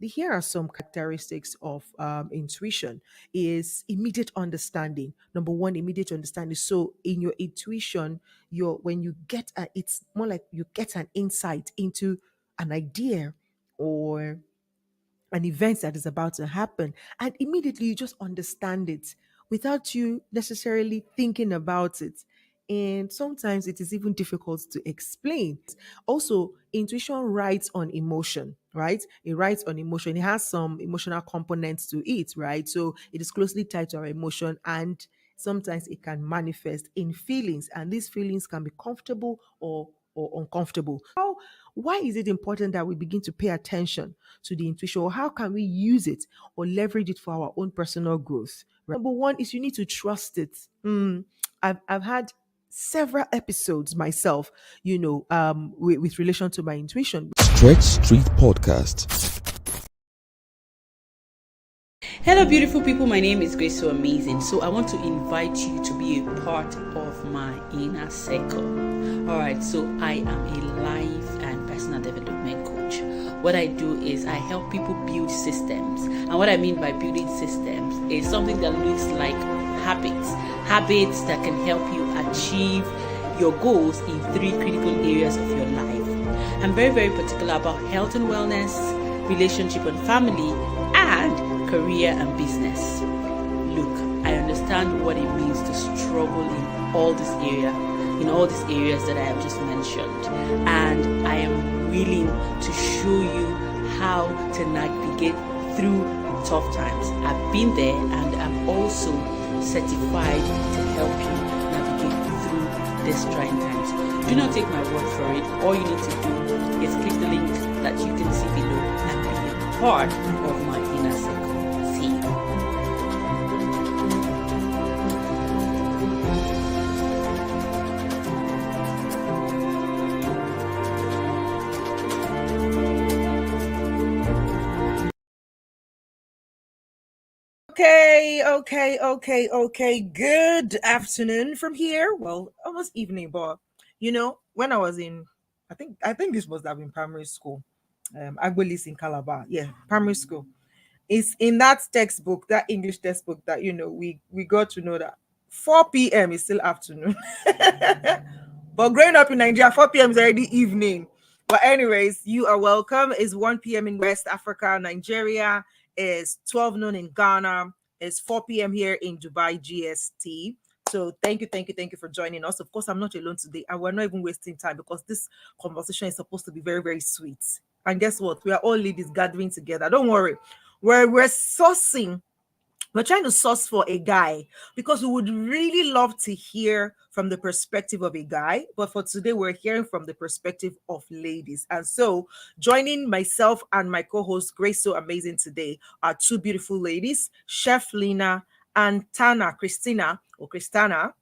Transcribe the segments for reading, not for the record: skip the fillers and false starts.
Here are some characteristics of intuition: is immediate understanding. Number one, immediate understanding. So in your intuition, when you get it's more like you get an insight into an idea or an event that is about to happen, and immediately you just understand it without you necessarily thinking about it. And sometimes it is even difficult to explain. Also, intuition rides on emotion, right? It rides on emotion. It has some emotional components to it, right? So it is closely tied to our emotion, and sometimes it can manifest in feelings, and these feelings can be comfortable or uncomfortable. Why is it important that we begin to pay attention to the intuition, or how can we use it or leverage it for our own personal growth? Right? Number one is you need to trust it. I've had several episodes myself, with relation to my intuition. Stretch Street Podcast. Hello, beautiful people. My name is Grace So Amazing. So, I want to invite you to be a part of my inner circle. All right, so I am a life and personal development coach. What I do is I help people build systems. And what I mean by building systems is something that looks like habits that can help you achieve your goals in three critical areas of your life. I'm very, very particular about health and wellness, relationship and family, and career and business. Look, I understand what it means to struggle in all these areas that I have just mentioned, and I am willing to show you how to navigate through tough times. I've been there, and I'm also certified to help you navigate through these trying times. Do not take my word for it. All you need to do is click the link that you can see below and be a part of my inner circle. See you. Okay. Good afternoon from here. Well, almost evening, but when I was in, I think this must have been primary school. Agbolis in Calabar. Yeah, primary school. It's in that textbook, that English textbook, that we got to know that 4 p.m. is still afternoon. But growing up in Nigeria, 4 p.m. is already evening. But anyways, you are welcome. It's 1 p.m. in West Africa, Nigeria. Is 12 noon in Ghana. It's 4 p.m. here in Dubai GST. So thank you for joining us. Of course, I'm not alone today, and we're not even wasting time because this conversation is supposed to be very, very sweet. And guess what? We are all ladies gathering together. Don't worry. We're sourcing. We're trying to source for a guy because we would really love to hear from the perspective of a guy. But for today, we're hearing from the perspective of ladies. And so, joining myself and my co host, Grace So Amazing today, are two beautiful ladies, Chef Lina and Tana Christina, or Christiana.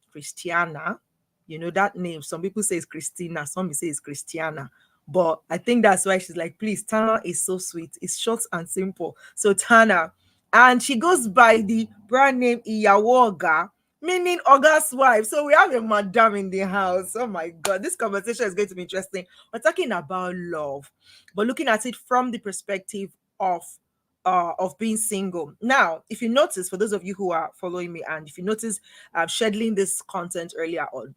You know that name. Some people say it's Christina, some say it's Christiana. But I think that's why she's like, please, Tana is so sweet. It's short and simple. So, Tana, and she goes by the brand name Iyawoga, meaning Oga's wife. So we have a madam in the house. Oh my God, this conversation is going to be interesting. We're talking about love, but looking at it from the perspective of being single. Now, if you notice, for those of you who are following me, and if you notice, I'm scheduling this content earlier on.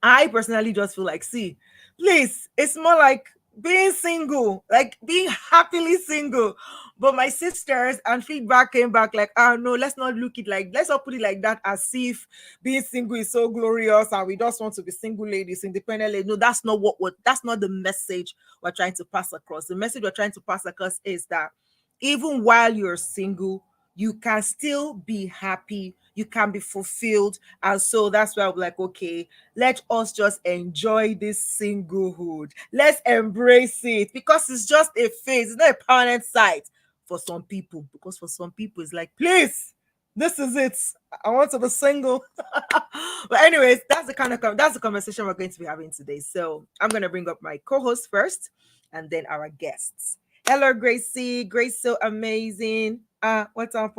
I personally just feel like, see, please, it's more like being single, like being happily single. But my sisters and feedback came back like, oh no, let's not look it like, let's not put it like that, as if being single is so glorious and we just want to be single ladies, independent ladies. No, that's not what that's not the message we're trying to pass across. The message we're trying to pass across is that even while you're single, you can still be happy, you can be fulfilled. And so that's why I'm like, okay, let us just enjoy this singlehood. Let's embrace it because it's just a phase, it's not a permanent sight for some people. Because for some people, it's like, please, this is it. I want to be single. But anyways, that's the conversation we're going to be having today. So I'm gonna bring up my co-host first and then our guests. Hello, Gracie. Grace So Amazing. What's up?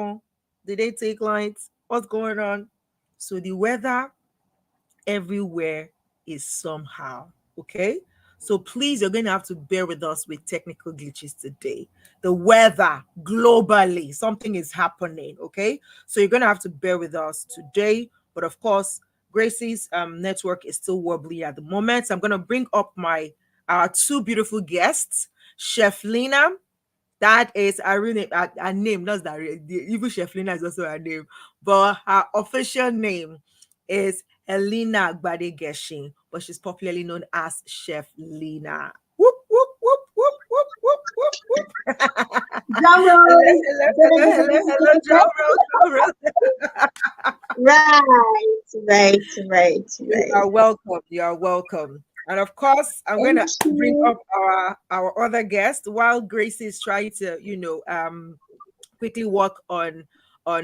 Did they take lights? What's going on? So the weather everywhere is somehow okay. So please, you're going to have to bear with us with technical glitches today. The weather globally, something is happening. Okay. So you're going to have to bear with us today. But of course, Gracie's network is still wobbly at the moment. So I'm going to bring up my our two beautiful guests, Chef Lena. That is her real name. Her name, not that even Chef Lena is also her name, but her official name is Helena Agbade Geshin, but she's popularly known as Chef Lena. Whoop whoop whoop whoop whoop whoop whoop whoop. Drum Hello, roll. hello, hello, hello, hello, drum roll, drum roll. Right, right, right, You right. are welcome. You are welcome. And of course, I'm Thank gonna bring you. up our other guest while Gracie is trying to, quickly work on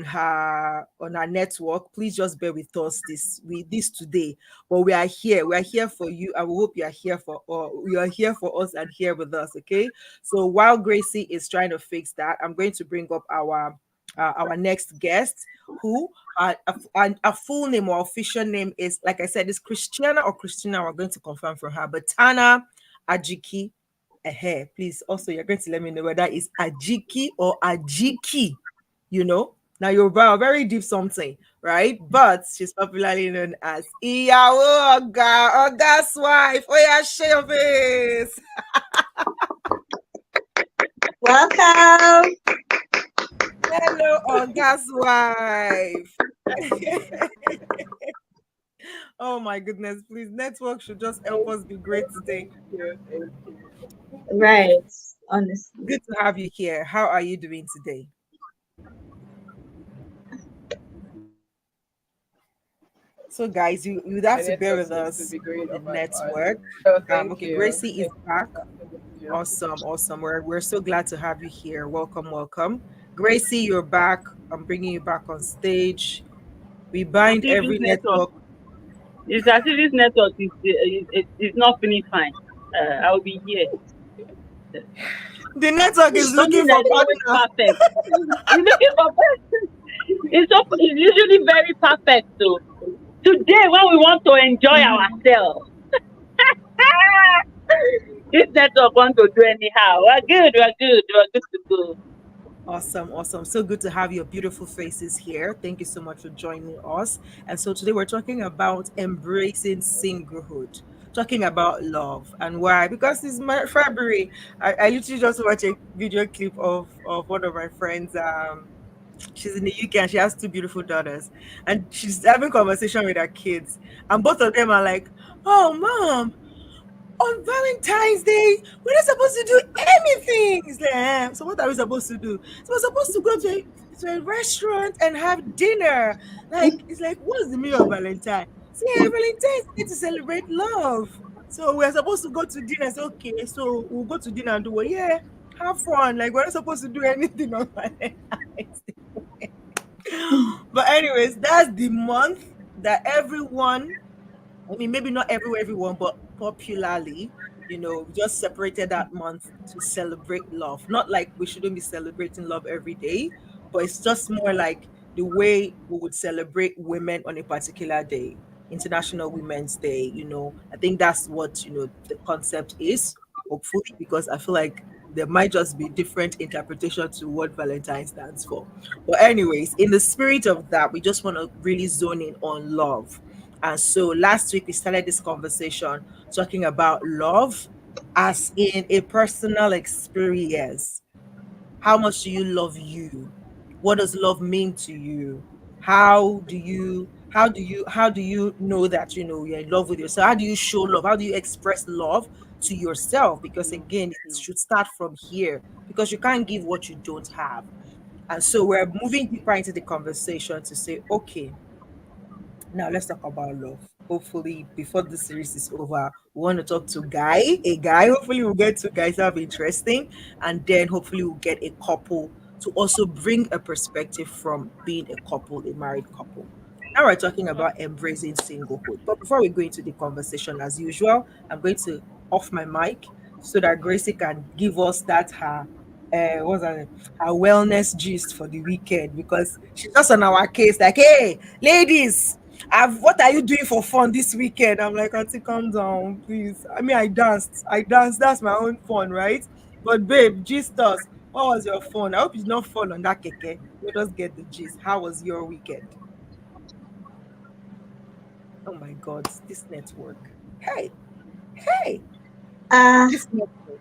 her network. Please just bear with us this today. But we are here. We are here for you. I will hope you are here for you are here for us and here with us. Okay. So while Gracie is trying to fix that, I'm going to bring up our next guest, who a full name or official name is, like I said, is Christiana or Christina. We're going to confirm from her, but Tana Ajiki. Please, also, you're going to let me know whether it's Ajiki or Ajiki. Now Yoruba are very deep something, right? But she's popularly known as Iyawo Oga's wife. Oh yeah, share your face. Welcome. Hello, Oga's wife. Oh my goodness, please. Network should just help us be great today. Right, honestly. Good to have you here. How are you doing today? So, guys, you would have to bear with us with the network. Okay, Gracie is back. Awesome, awesome. We're so glad to have you here. Welcome, welcome. Gracie, you're back. I'm bringing you back on stage. We As bind if this every network network. it's as if this network is not finished fine. I'll be here. The network is looking Something for that is always partner. perfect. It's looking for person. It's usually very perfect though. Today when we want to enjoy Mhm. ourselves. This network want to do anyhow. We're good to go. Awesome, awesome. So good to have your beautiful faces here. Thank you so much for joining us. And so today we're talking about embracing singlehood, talking about love and why. Because it's my February. I literally just watched a video clip of one of my friends. She's in the UK and she has two beautiful daughters. And she's having conversation with her kids. And both of them are like, "Oh, mom, on Valentine's Day, we're not supposed to do anything." It's like, so what are we supposed to do? So we're supposed to go to a restaurant and have dinner. Like, it's like, what's the meaning of Valentine? See, Valentine's Day to celebrate love. So we're supposed to go to dinner. So, okay, so we'll go to dinner and do what? Yeah, have fun. Like, we're not supposed to do anything on Valentine's Day. But anyways, that's the month that everyone, I mean, maybe not everyone, but popularly, we just separated that month to celebrate love. Not like we shouldn't be celebrating love every day, but it's just more like the way we would celebrate women on a particular day, International Women's Day. I think that's what, the concept is, hopefully, because I feel like there might just be different interpretation to what Valentine stands for. But anyways, in the spirit of that, we just want to really zone in on love. And so last week we started this conversation talking about love as in a personal experience. How much do you love you? What does love mean to you? How do you know that you're in love with yourself? How do you show love? How do you express love to yourself? Because again, it should start from here because you can't give what you don't have. And so we're moving deeper into the conversation to say, okay, now let's talk about love. Hopefully, before the series is over, we want to talk to a guy. Hopefully, we'll get two guys that will be interesting, and then hopefully we'll get a couple to also bring a perspective from being a couple, a married couple. Now we're talking about embracing singlehood. But before we go into the conversation, as usual, I'm going to off my mic so that Gracie can give us that what's that, her wellness gist for the weekend because she's just on our case, like, hey, ladies, What are you doing for fun this weekend? I'm like, Auntie, calm down, please. I mean, I danced. I danced. That's my own fun, right? But babe, gist us. What was your fun? I hope you did not fall on that keke. Let us get the gist. How was your weekend? Oh my God, this network. Hey, hey, Uh, this network.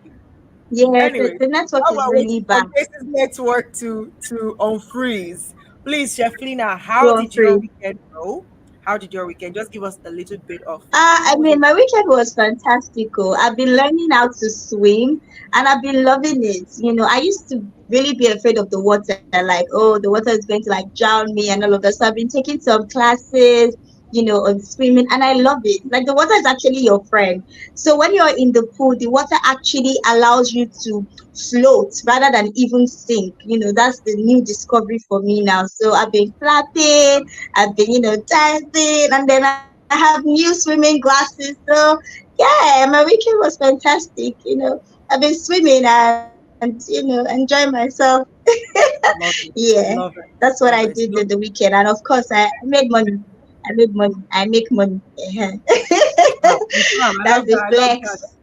yeah, the, Anyway, the network while is we're really waiting for bad. Grace's network to unfreeze, please, Sheflina, how Go did your free. weekend go? How did your weekend? Just give us a little bit of I how was mean, your my weekend was fantastical. I've been learning how to swim and I've been loving it. I used to really be afraid of the water, like, oh, the water is going to like drown me and all of that. So I've been taking some classes, on swimming, and I love it. Like, the water is actually your friend. So when you're in the pool, the water actually allows you to float rather than even sink. That's the new discovery for me now. So I've been flapping, I've been, dancing, and then I have new swimming glasses. So yeah, my weekend was fantastic. I've been swimming and enjoying myself. love it? Yeah, Love it. that's what I Love did it. in the So weekend, and of course, I made money. I made money. I make money. confirm. I That's love the that. I love that. flex.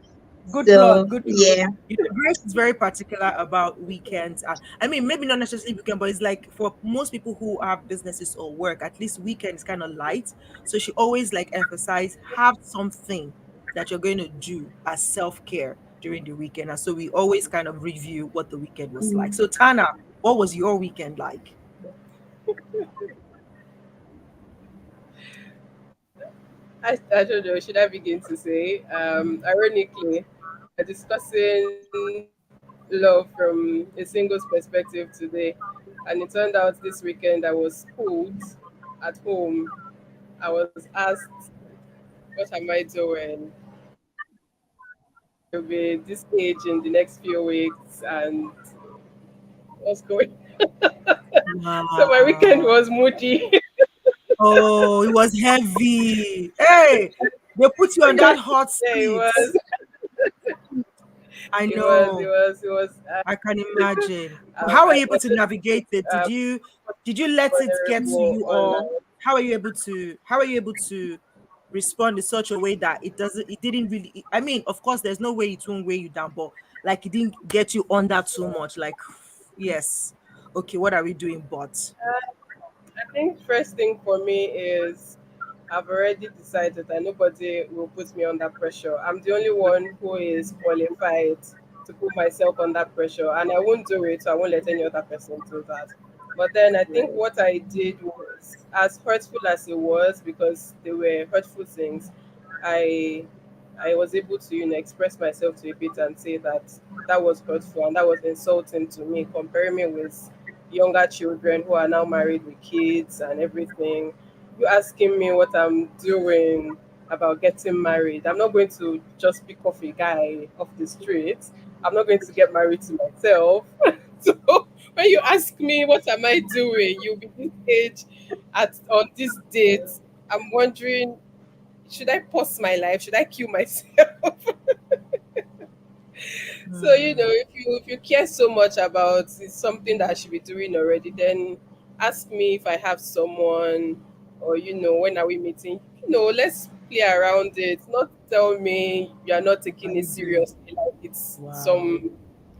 Good plug, So good plug. yeah. Grace is very particular about weekends. And I mean, maybe not necessarily weekend, but it's like for most people who have businesses or work, at least weekend is kind of light. So she always like emphasize have something that you're going to do as self-care during the weekend. And so we always kind of review what the weekend was like. So Tana, what was your weekend like? I don't know. Should I begin to say? Ironically, we're discussing love from a single's perspective today, and it turned out this weekend I was schooled at home. I was asked, "What am I doing?" You'll be this age in the next few weeks, and what's going? So my weekend Wow. was moody. Oh, it was heavy. Hey, they put you on that hot Yeah, it seat. was. I It was. It know. was. It was. I can imagine. How were I you able to wanted navigate it? um, Did you let it get to vulnerable you, or online. how are you able to respond in such a way that it didn't really, I mean, of course there's no way it won't weigh you down, but like it didn't get you under too much. Like, yes, okay, what are we doing? But I think first thing for me is I've already decided that nobody will put me under pressure. I'm the only one who is qualified to put myself under pressure, and I won't do it. So I won't let any other person do that. But then I think what I did was as hurtful as it was, because they were hurtful things. I I was able to express myself to a bit and say that that was hurtful and that was insulting to me, comparing me with younger children who are now married with kids and everything. You asking me what I'm doing about getting married. I'm not going to just pick off a guy off the street. I'm not going to get married to myself. So when you ask me what am I doing, you'll be this age at on this date. I'm wondering, should I pause my life? Should I kill myself? So if you care so much about it's something that I should be doing already, then ask me if I have someone, or when are we meeting? Let's play around it. Not tell me you are not are taking it you doing? seriously, like it's Wow. some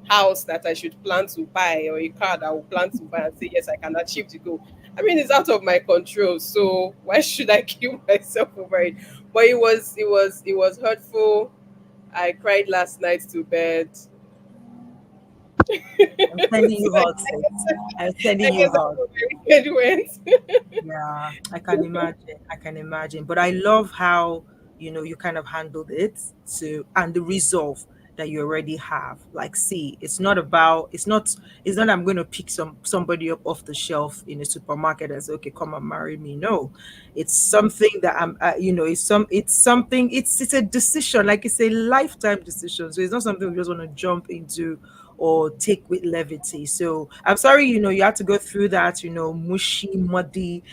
house that I should plan to buy, or a car that I will plan to buy and say yes I can achieve the goal. I mean, it's out of my control, so why should I kill myself over it? But it was hurtful. I cried last night to bed. I'm sending So you hugs, sis. I'm sending I you guess that's hugs. how my weekend went. Yeah, I can imagine. I can imagine. But I love how, you kind of handled it and the resolve that you already have. Like, see, it's not I'm going to pick somebody up off the shelf in a supermarket and say, okay, come and marry me. No. It's something that it's a decision, like it's a lifetime decision. So it's not something we just want to jump into or take with levity. So I'm sorry, you had to go through that, mushy, muddy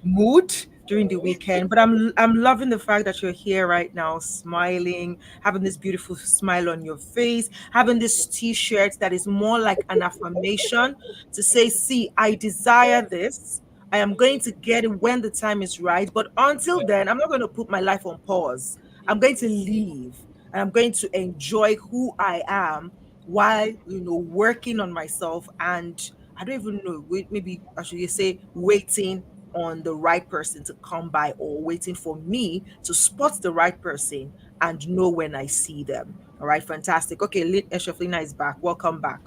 mood during the weekend. But I'm loving the fact that you're here right now, smiling, having this beautiful smile on your face, having this t-shirt that is more like an affirmation to say, see, I desire this. I am going to get it when the time is right. But until then, I'm not going to put my life on pause. I'm going to live and I'm going to enjoy who I am while, working on myself. And I don't even know, maybe I should say waiting on the right person to come by, or waiting for me to spot the right person and know when I see them. All right, fantastic. Okay, Eshaflina is back. Welcome back.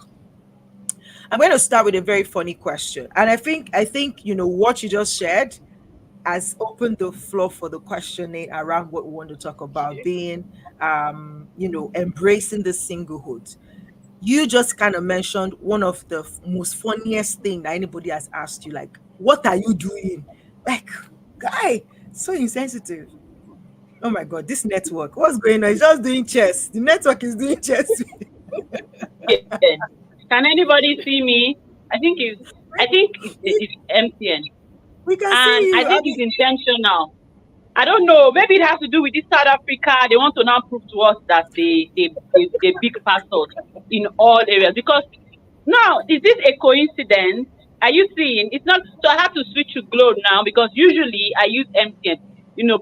I'm going to start with a very funny question. And I think what you just shared has opened the floor for the questioning around what we want to talk about, being embracing the singlehood. You just kind of mentioned one of the most funniest thing that anybody has asked you, like, what are you doing? Like, guy, so insensitive. Oh my god, this network. What's going on? It's just doing chess. The network is doing chess. Yeah. Can anybody see me? I think it's MTN, We can see and I you. I think mean, it's intentional. I don't know. Maybe it has to do with this South Africa. They want to now prove to us that they big pastors in all areas. Because now, is this a coincidence? Are you seeing? It's not. So I have to switch to Glow now because usually I use MTN.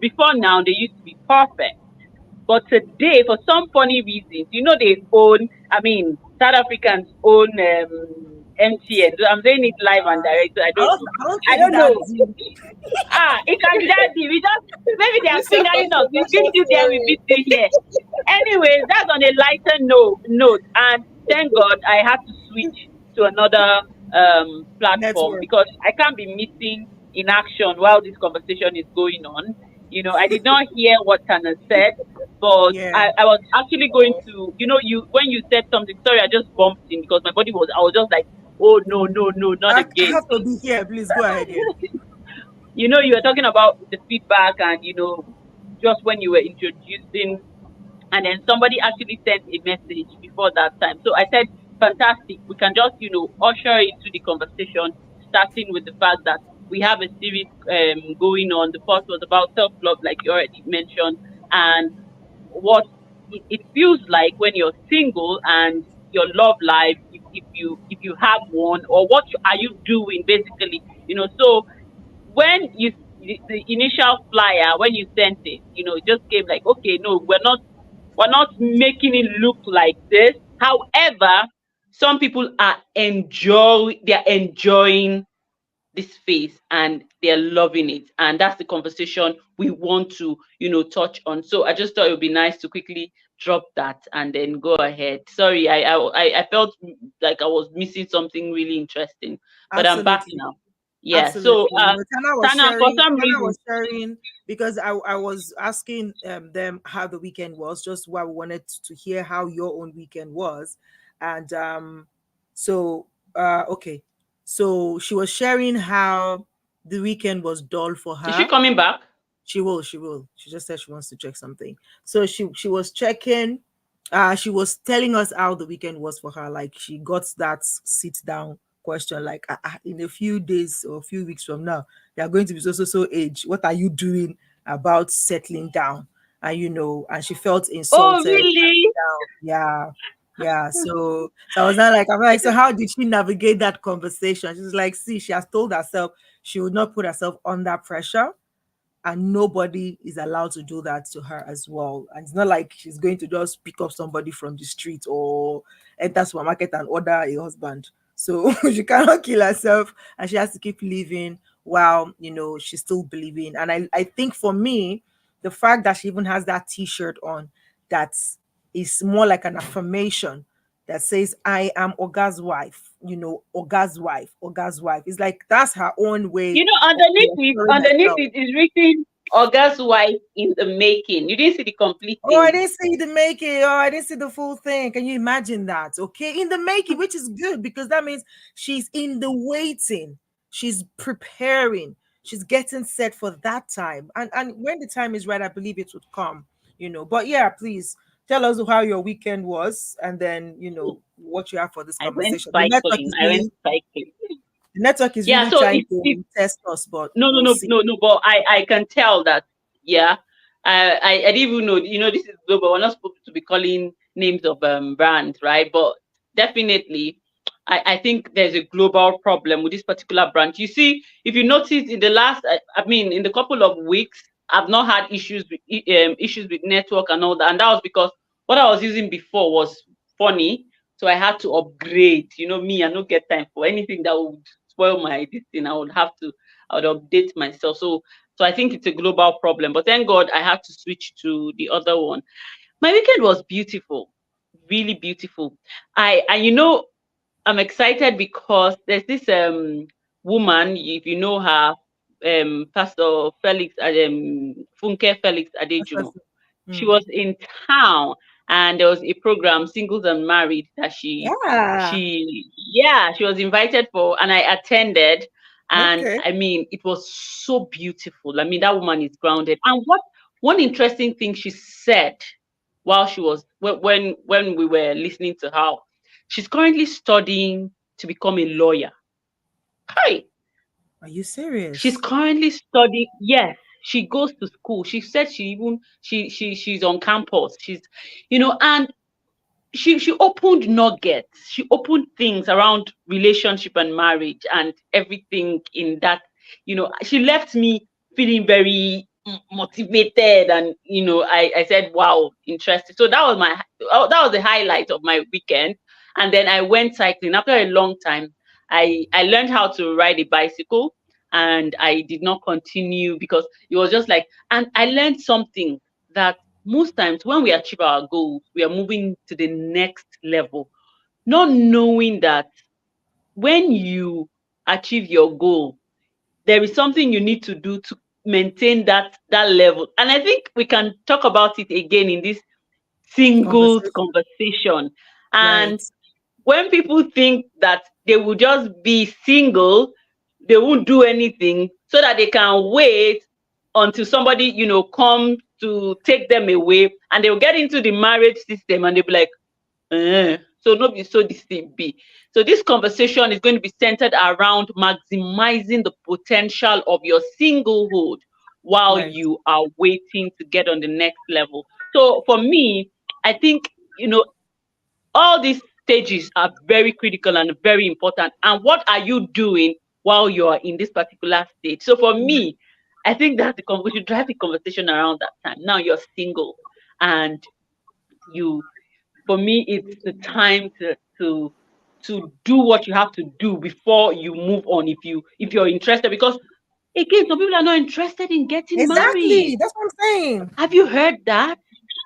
Before now they used to be perfect. But today, for some funny reasons, they own, I mean, South Africans own MTN. So I'm saying it live and direct, so I don't know. I don't I think it's don't that know. deep. It can be that deep. We just, maybe they are This your fingering us. We beat controversial you there, we theory. beat you here. Anyways, that's on a lighter note. And thank God I had to switch to another platform Network. because I can't be missing in action while this conversation is going on. I did not hear what Tana said, but Yeah. I was actually going Oh, to, you when you said something, sorry, I just bumped in because my body I was just like, oh no, no, no, not I again. have to be here. Please go ahead. Yeah. You were talking about the feedback and just when you were introducing, and then somebody actually sent a message before that time. So I said, fantastic. We can just, usher into the conversation, starting with the fact that we have a series going on. The first was about self love, like you already mentioned, and what it feels like when you're single and your love life, if you have one, or what are you doing basically. So when the initial flyer, when you sent it, it just came like, okay, no, we're not making it look like this. However, some people they're enjoying this phase and they're loving it, and that's the conversation we want to touch on. So I just thought it would be nice to quickly drop that and then go ahead. Sorry, I felt like I was missing something really interesting, but I'm back Absolutely. now. Yeah. So Absolutely. Tana was Tana, for sharing. some Tana reason, was sharing because I was asking them how the weekend was, just why we wanted to hear how your own weekend was, and so okay, so she was sharing how the weekend was dull for is she her. coming back? She will, she will. She just said she wants to check something. So she was checking, she was telling us how the weekend was for her. Like she got that sit down question, like in a few days or a few weeks from now, they are going to be so age. What are you doing about settling down? And and she felt Oh, insulted. really? Yeah. Yeah. So I was not like, I'm like, so how did she navigate that conversation? She's like, see, she has told herself she would not put herself under pressure, and nobody is allowed to do that to her as well. And it's not like she's going to just pick up somebody from the street or enter supermarket and order a husband. So she cannot kill herself, and she has to keep living while she's still believing. And I think for me, the fact that she even has that t-shirt on, that is more like an affirmation that says, I am Oga's wife, Oga's wife, Oga's wife. It's like that's her own way of Underneath it, reassuring underneath herself. it is written August wife in the making. You didn't see the complete Oh, I thing. didn't see the making. Oh, I didn't see the full thing. Can you imagine that? Okay, in the making, which is good because that means she's in the waiting. She's preparing. She's getting set for that time. And when the time is right, I believe it would come. But yeah, please tell us how your weekend was, and then what you have for this I went conversation. The network cycling. is I went really cycling. the network is Yeah, really so trying it's to test us, but no, no, we'll no, see. no, no. But I can tell that. Yeah, I didn't even know. This is global. We're not supposed to be calling names of brands, right? But definitely, I think there's a global problem with this particular branch. You see, if you notice in the last, I mean, in the couple of weeks, I've not had issues with network and all that, and that was because what I was using before was funny, so I had to upgrade. You know me, I don't get time for anything that would spoil my this thing. I would update myself. So I think it's a global problem. But thank God I had to switch to the other one. My weekend was beautiful, really beautiful. And I'm excited because there's this woman, if you know her, Pastor Felix Funke Felix That's Adejumo. just She mm. was in town, and there was a program, Singles and Married, that Yeah. she was invited for, and I attended. And Okay. I mean, it was so beautiful. I mean, that woman is grounded. And what one interesting thing she said while she was when we were listening to her, she's currently studying to become a lawyer. Hi. Are you She's serious? currently studying. Yes, she goes to school. She said she's on campus. And she opened nuggets. She opened things around relationship and marriage and everything in that. She left me feeling very motivated, and I said, wow, interesting. So that was the highlight of my weekend. And then I went cycling after a long time. I learned how to ride a bicycle, and I did not continue because it was just like, and I learned something that most times when we achieve our goals, we are moving to the next level, not knowing that when you achieve your goal, there is something you need to do to maintain that level. And I think we can talk about it again in this singles Conversation. conversation. And Right. when people think that they will just be single, they won't do anything so that they can wait until somebody, come to take them away, and they'll get into the marriage system and they'll be like, so no be so this thing be. So this conversation is going to be centered around maximizing the potential of your singlehood while Right. you are waiting to get on the next level. So for me, I think, all these stages are very critical and very important. And what are you doing while you are in this particular stage? So for me, I think that we should drive the conversation around that time. Now you're single, and you, for me, it's the time to do what you have to do before you move on. If you're interested, because again, some people are not interested in getting married. Exactly. That's what I'm saying. Have you heard that?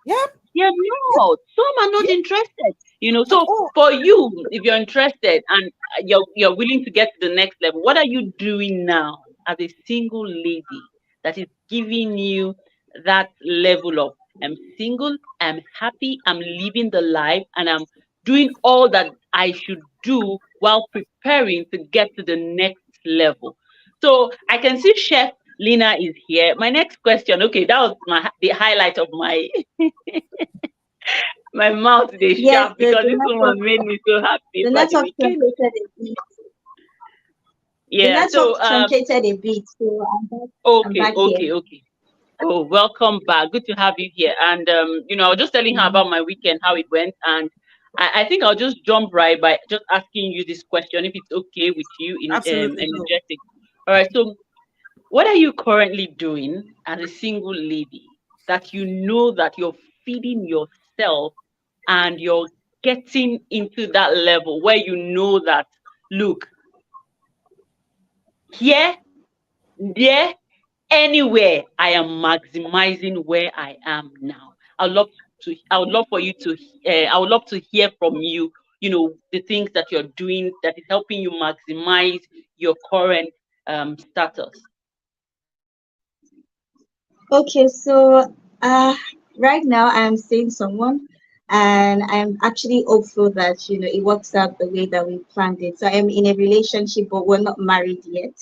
Yep. Yeah, Yep. no, some are not Yep. interested. At So all. for you, if you're interested and you're willing to get to the next level, what are you doing now as a single lady that is giving you that level of, I'm single, I'm happy, I'm living the life, and I'm doing all that I should do while preparing to get to the next level. So I can see Chef Lina is here. My next question, okay, that was the highlight of my mouth they Yes, sharp because the this network woman made me so happy the over the network weekend. truncated a bit. The Yeah. network So truncated a bit, so I'm okay, back here. okay, okay. Oh, welcome back. Good to have you here. And I was just telling her about my weekend, how it went, and I think I'll just jump right by just asking you this question, if it's okay with you, in Absolutely no. energetic. All right. So, what are you currently doing as a single lady that you know that you're feeding yourself and you're getting into that level where you know that, look, here, there, anywhere, I am maximizing where I am now. I would love for you to, I would love to hear from you, the things that you're doing that is helping you maximize your current status. Okay, so uh, right now I'm seeing someone, and I'm actually hopeful that it works out the way that we planned it. So I'm in a relationship, but we're not married yet.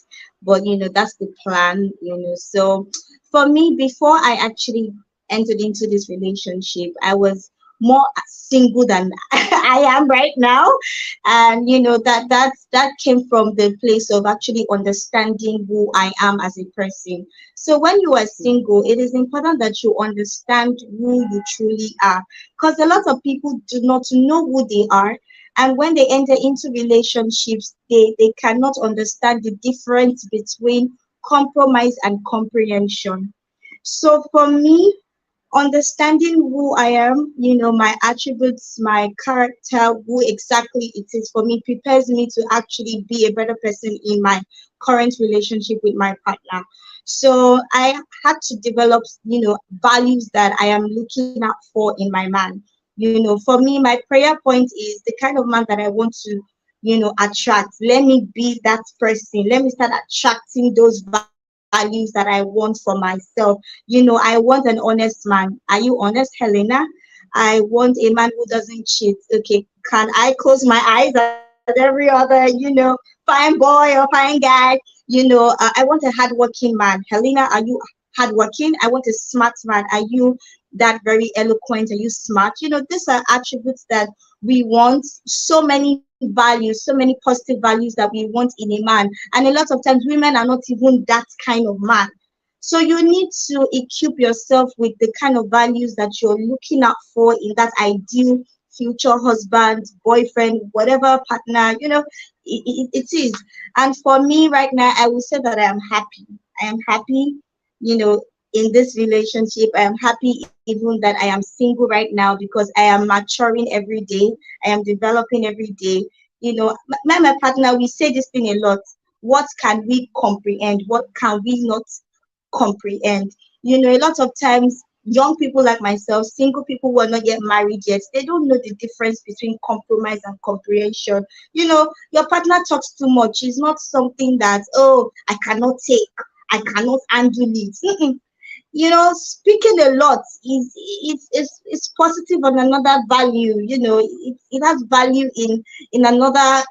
But that's the plan. So for me, before I actually entered into this relationship, I was more single than I am right now, and that came from the place of actually understanding who I am as a person. So when you are single, it is important that you understand who you truly are, because a lot of people do not know who they are, And when they enter into relationships, they cannot understand the difference between compromise and comprehension. So for me, understanding who I am, my attributes, my character, who exactly it is for me, prepares me to actually be a better person in my current relationship with my partner. So I had to develop, values that I am looking out for in my man. For me, my prayer point is the kind of man that I want to, attract. Let me be that person. Let me start attracting those values that I want for myself. I want an honest man. Are you honest, Helena? I want a man who doesn't cheat. Okay, can I close my eyes as every other, fine boy or fine guy? I want a hardworking man. Helena, are you hardworking? I want a smart man. Are you that very eloquent? Are you smart? These are attributes that we want, so many values, so many positive values that we want in a man. And a lot of times, women are not even that kind of man. So you need to equip yourself with the kind of values that you're looking out for in that ideal future husband, boyfriend, whatever partner, it is. And for me right now, I will say that I am happy. I am happy, you know, in this relationship. I am happy even that I am single right now because I am maturing every day. I am developing every day. My partner, we say this thing a lot. What can we comprehend? What can we not comprehend? A lot of times, young people like myself, single people who are not yet married yet, they don't know the difference between compromise and comprehension. Your partner talks too much. It's not something that, oh, I cannot take, I cannot handle it. Speaking a lot is positive on another value. It has value in another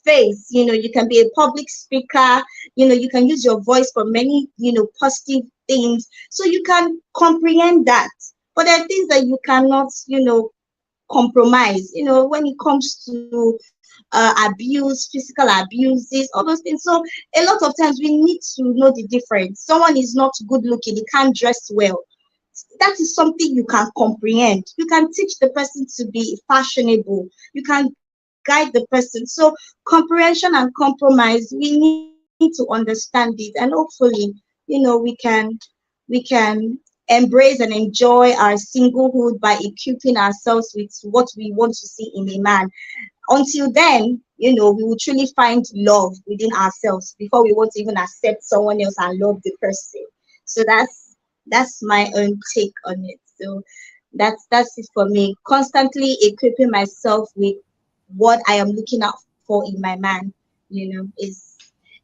face. You can be a public speaker. You can use your voice for many positive things, so you can comprehend that. But there are things that you cannot compromise, when it comes to abuse, physical abuses, all those things. So a lot of times we need to know the difference. Someone is not good looking, he can't dress well. That is something you can comprehend. You can teach the person to be fashionable. You can guide the person. So comprehension and compromise, we need to understand it, and hopefully, we can embrace and enjoy our singlehood by equipping ourselves with what we want to see in a man. Until then, we will truly find love within ourselves before we want to even accept someone else and love the person. So that's my own take on it. So that's it for me. Constantly equipping myself with what I am looking out for in my man, is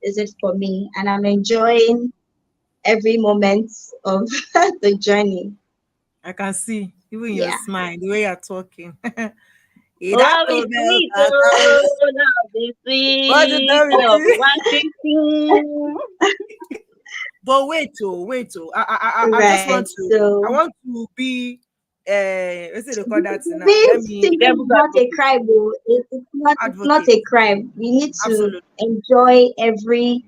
it for me. And I'm enjoying every moment of the journey. I can see even your Yeah. smile, the way you're talking. That Love is moment, sweet, oh, love is what did sweet, that love mean? 116. But wait, oh, I just Right. want to, I So want to be, what's it they call that now? being Let me The single devil's is not a advocate. crime. Oh. It's not advocate. a crime. We need to Absolutely. enjoy every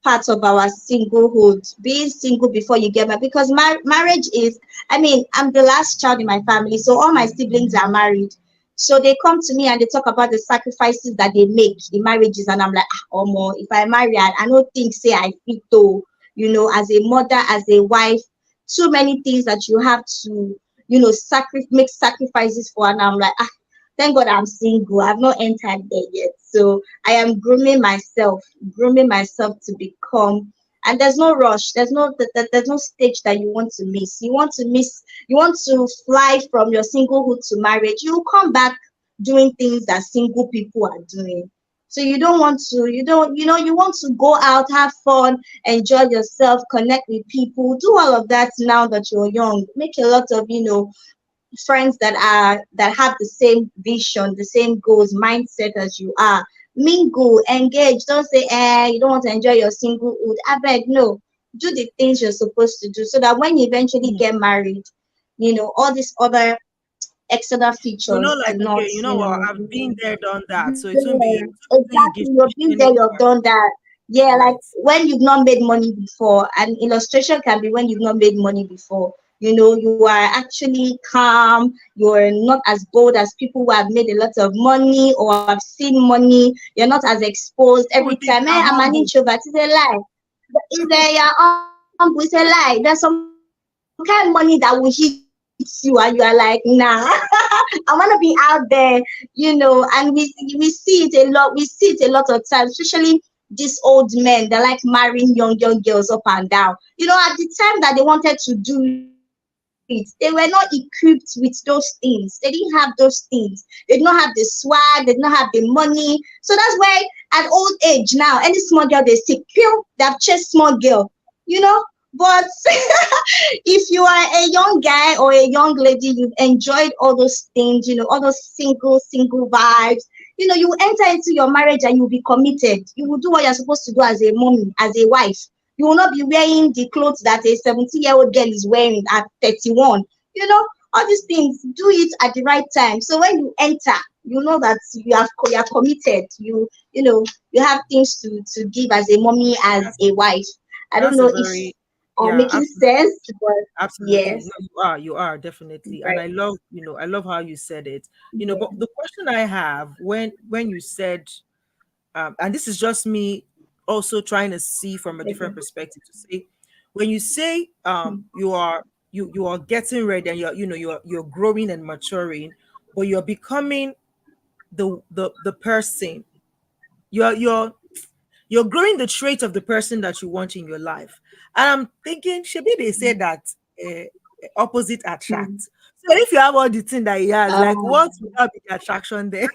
part of our singlehood. Being single before you get married, because marriage is. I mean, I'm the last child in my family, so all my siblings are married. So they come to me and they talk about the sacrifices that they make in marriages, and I'm like, Omo, if I marry, I don't think say I fit to, as a mother, as a wife, too many things that you have to, make sacrifices for, and I'm like, thank God I'm single. I've not entered there yet. So I am grooming myself to become. And there's no rush. There's no stage that you want to miss. You want to fly from your singlehood to marriage. You come back doing things that single people are doing. So you don't want to, you want to go out, have fun, enjoy yourself, connect with people, do all of that now that you're young. Make a lot of, friends that have the same vision, the same goals, mindset as you are. Mingle, engage. Don't say, you don't want to enjoy your singlehood. I beg, no. Do the things you're supposed to do so that when you eventually get married, all these other external You know, features like do not, okay, you know what? I've been there, done that. So yeah, it won't be exactly. You've been giving there, any you've done that. Yeah, like right. when you've not made money before. An illustration can be when you've not made money before. You are actually calm. You're not as bold as people who have made a lot of money or have seen money. You're not as exposed every People think time. you're I'm an humble. introvert. It's a lie. It's a you're humble. It's a lie. There's some kind of money that will hit you, and you are like, nah. I want to be out there, and we see it a lot. We see it a lot of times, especially these old men that like marrying young girls up and down. At the time that they wanted to do it, they were not equipped with those things. They didn't have those things. They did not have the swag. They did not have the money. So that's why at old age now, any small girl they see, pew, they have chased small girl. But if you are a young guy or a young lady, you've enjoyed all those things, all those single vibes. You enter into your marriage and you'll be committed. You will do what you're supposed to do as a mommy, as a wife. You will not be wearing the clothes that a 70-year-old girl is wearing at 31. All these things, do it at the right time. So when you enter, you know that you are committed. You have things to give as a mommy, as That's a wife. I don't that's a know if very, I'm yeah, making absolutely. sense, but Absolutely. yes, No, you are definitely. And right. I love how you said it. But Yeah. the question I have when you said, and this is just me also trying to see from a different Okay. perspective to say, when you say you are getting ready and you're growing and maturing, but you're becoming the person, you're growing the trait of the person that you want in your life. And I'm thinking, maybe they say that uh, opposite Hmm. attract. So if you have all the thing that he has, like Um, what would that be the attraction there?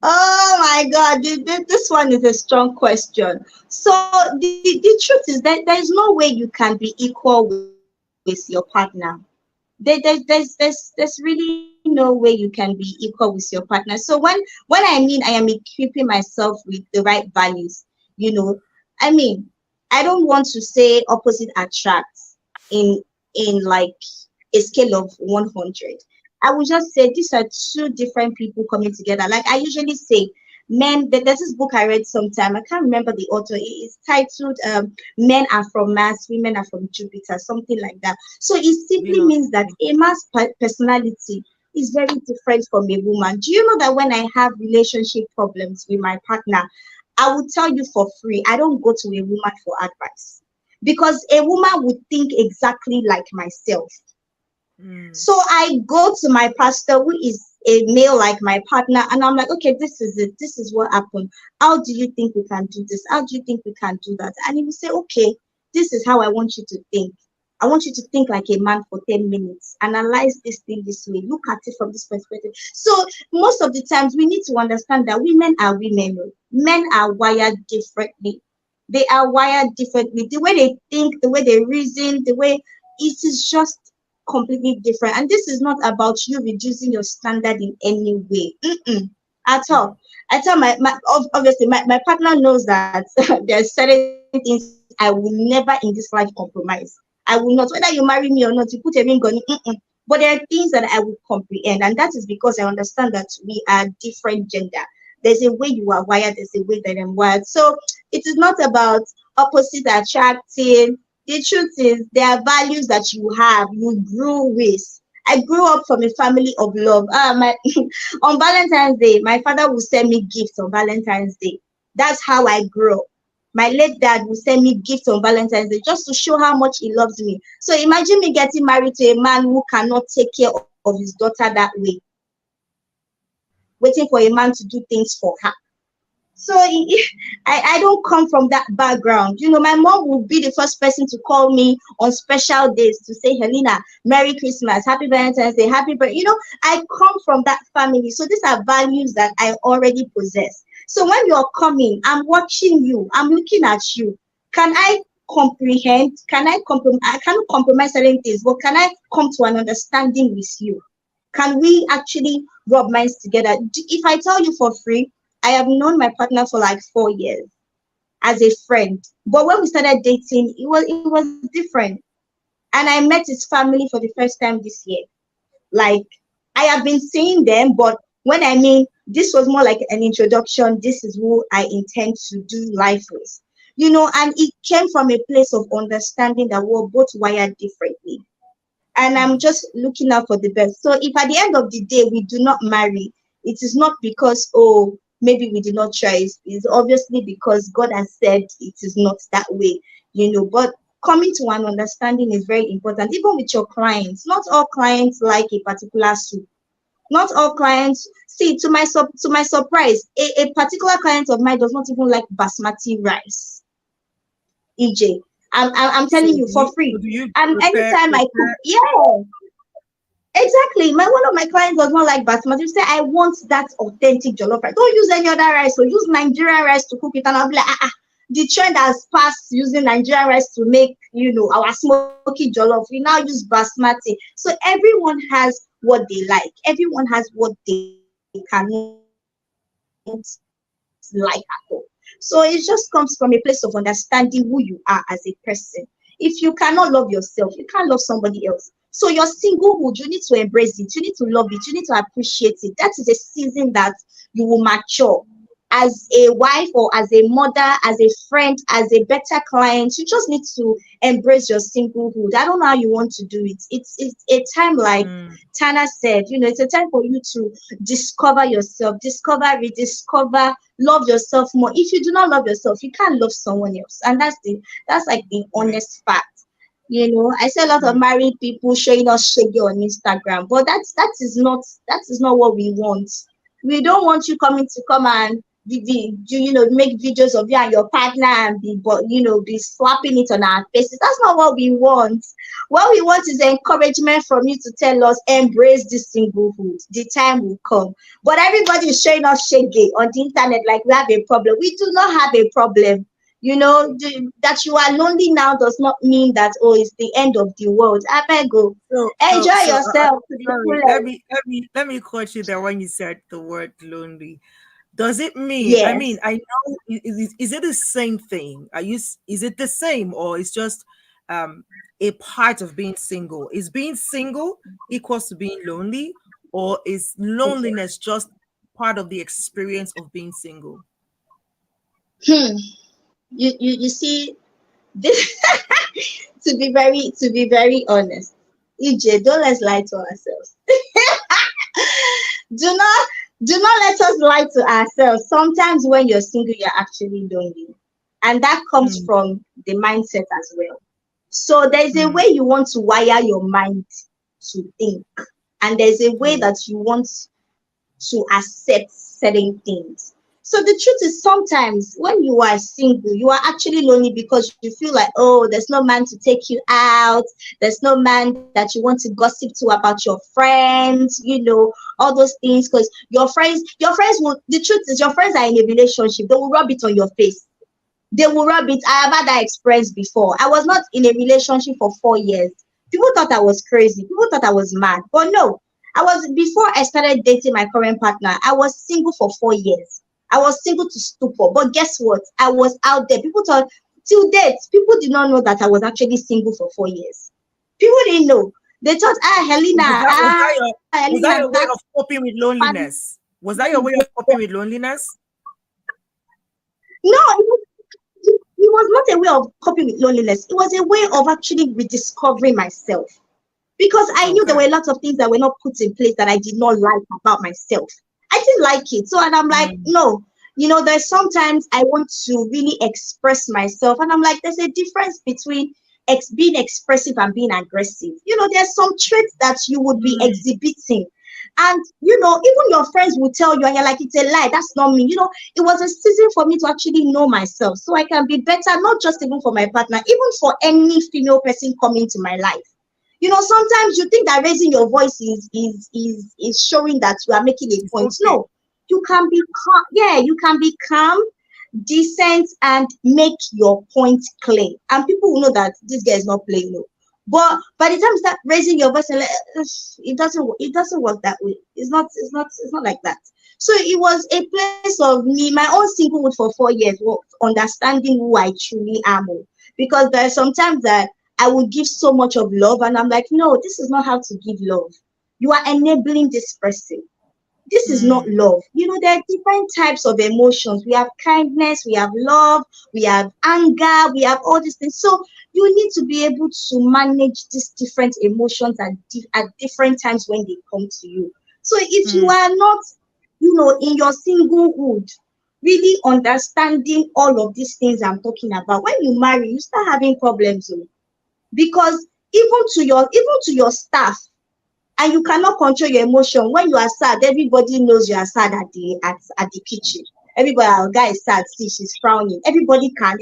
oh my God, this one is a strong question. So the truth is that there is no way you can be equal with your partner. There's really no way you can be equal with your partner. So when I mean I am equipping myself with the right values, you know, I mean, I don't want to say opposite attracts in like a scale of 100. I would just say these are two different people coming together. Like I usually say, men. There's this book I read sometime. I can't remember the author. It's titled "Men Are from Mars, Women Are from Jupiter," something like that. So it You simply know, means that a man's personality is very different from a woman. Do you know that when I have relationship problems with my partner, I will tell you for free, I don't go to a woman for advice because a woman would think exactly like myself. mm, So I go to my pastor, who is a male like my partner, and I'm like, okay, this is it. This is what happened. How do you think we can do this? How do you think we can do that? And he will say, okay, this is how I want you to think. I want you to think like a man for 10 minutes. Analyze this thing this way. Look at it from this perspective. So most of the times we need to understand that women are women. Men are wired differently. They are wired differently. The way they think, the way they reason, the way it is just completely different. And this is not about you reducing your standard in any way. Mm-mm, at mm, all. I tell obviously my partner knows that there's certain things I will never in this life compromise. I will not, whether you marry me or not, you put a ring on it. Mm-mm. But there are things that I will comprehend, and that is because I understand that we are different gender. There's a way you are wired, there's a way that I'm wired. So it is not about opposite attracting. The truth is, there are values that you have, you grew with. I grew up from a family of love. My on Valentine's Day, my father will send me gifts on Valentine's Day. That's how I grew up. My late dad will send me gifts on Valentine's Day just to show how much he loves me. So imagine me getting married to a man who cannot take care of his daughter that way, waiting for a man to do things for her. So I don't come from that background. My mom would be the first person to call me on special days to say, Helena, Merry Christmas, Happy Valentine's Day, Happy birthday. I come from that family. So these are values that I already possess. So when you're coming, I'm watching you, I'm looking at you. Can I comprehend? I cannot compromise certain things, but can I come to an understanding with you? Can we actually rub minds together? If I tell you for free, I have known my partner for like 4 years as a friend. But when we started dating, it was different. And I met his family for the first time this year. Like I have been seeing them, but when I mean this was more like an introduction, this is who I intend to do life with. And it came from a place of understanding that we're both wired differently. And I'm just looking out for the best. So if at the end of the day we do not marry, it is not because, oh, maybe we did not try. It's obviously because God has said it is not that way. But coming to an understanding is very important, even with your clients. Not all clients like a particular soup. Not all clients see, to my surprise, a particular client of mine does not even like basmati rice. EJ, I'm So telling do you you for free. so do you And anytime I cook, prepare yeah. Exactly. One of my clients does not like basmati. She say, I want that authentic jollof rice. Don't use any other rice. So use Nigerian rice to cook it. And I'll be like, the trend has passed using Nigerian rice to make, our smoky jollof. We now use basmati. So everyone has what they like. Everyone has what they cannot like at all. So it just comes from a place of understanding who you are as a person. If you cannot love yourself, you can't love somebody else. So your singlehood, you need to embrace it. You need to love it. You need to appreciate it. That is a season that you will mature as a wife or as a mother, as a friend, as a better client. You just need to embrace your singlehood. I don't know how you want to do it. It's a time like mm, Tana said, it's a time for you to discover yourself, discover, rediscover, love yourself more. If you do not love yourself, you can't love someone else. And that's like the right, honest fact. I see a lot of right. married people showing us shaggy on Instagram, but that is not what we want. We don't want you coming to come and make videos of you and your partner and be slapping it on our faces. That's not what we want. What we want is encouragement from you to tell us embrace this singlehood. The time will come. But everybody is showing us shaggy on the internet like we have a problem. We do not have a problem. That you are lonely now does not mean that, oh, it's the end of the world. I beg you, enjoy yourself to the Sorry. fullest. Let me quote you there when you said the word lonely. Does it mean? I mean, Yes. I know. Is it the same thing? Is it the same, or it's just um a part of being single? Is being single equals to being lonely, or is Okay. loneliness just part of the experience of being single? Hmm. You see this. To be very honest, EJ, don't let's lie to ourselves. Do not do not let us lie to ourselves. Sometimes when you're single, you're actually lonely, and that comes Mm, from the mindset as well. So there's a mm, way you want to wire your mind to think, and there's a way yeah. that you want to accept certain things. So the truth is, sometimes when you are single, you are actually lonely because you feel like, oh, there's no man to take you out. There's no man that you want to gossip to about your friends, all those things. Because your friends will. The truth is, your friends are in a relationship. They will rub it on your face. They will rub it. I have had that experience before. I was not in a relationship for 4 years. People thought I was crazy. People thought I was mad. But no, before I started dating my current partner, I was single for 4 years. I was single to stupor. But guess what? I was out there. People thought, till date, people did not know that I was actually single for 4 years. People didn't know. They thought, Helena, Helena, Was that that your way of coping with partner. loneliness? Was that your way of coping with loneliness? No, it was not a way of coping with loneliness. It was a way of actually rediscovering myself. Because I knew there Okay. were lots of things that were not put in place that I did not like about myself. I didn't like it. So, and I'm like, Mm, no, there's sometimes I want to really express myself. And I'm like, there's a difference between being expressive and being aggressive. There's some traits that you would be mm, exhibiting. And, even your friends will tell you, and you're like, it's a lie. That's not me. It was a season for me to actually know myself so I can be better, not just even for my partner, even for any female person coming to my life. Sometimes you think that raising your voice is showing that you are making a it's point. okay. No, you can be calm. Yeah, you can be calm, decent, and make your point clear. And people will know that this guy is not playing no. But by the time you start raising your voice, and it doesn't work that way. It's not like that. So it was a place of me, my own singlehood for 4 years, understanding who I truly am. Because there are sometimes that I would give so much of love, and I'm like, no, this is not how to give love. You are enabling this person. This is not Mm, love. There are different types of emotions. We have kindness, we have love, we have anger, we have all these things. So you need to be able to manage these different emotions at different times when they come to you. So if you mm, are not, in your singlehood, really understanding all of these things I'm talking about, when you marry, you start having problems. Because even to your staff, and you cannot control your emotion. When you are sad, everybody knows you are sad at the kitchen. Everybody, our guy is sad, see, she's frowning. Everybody can.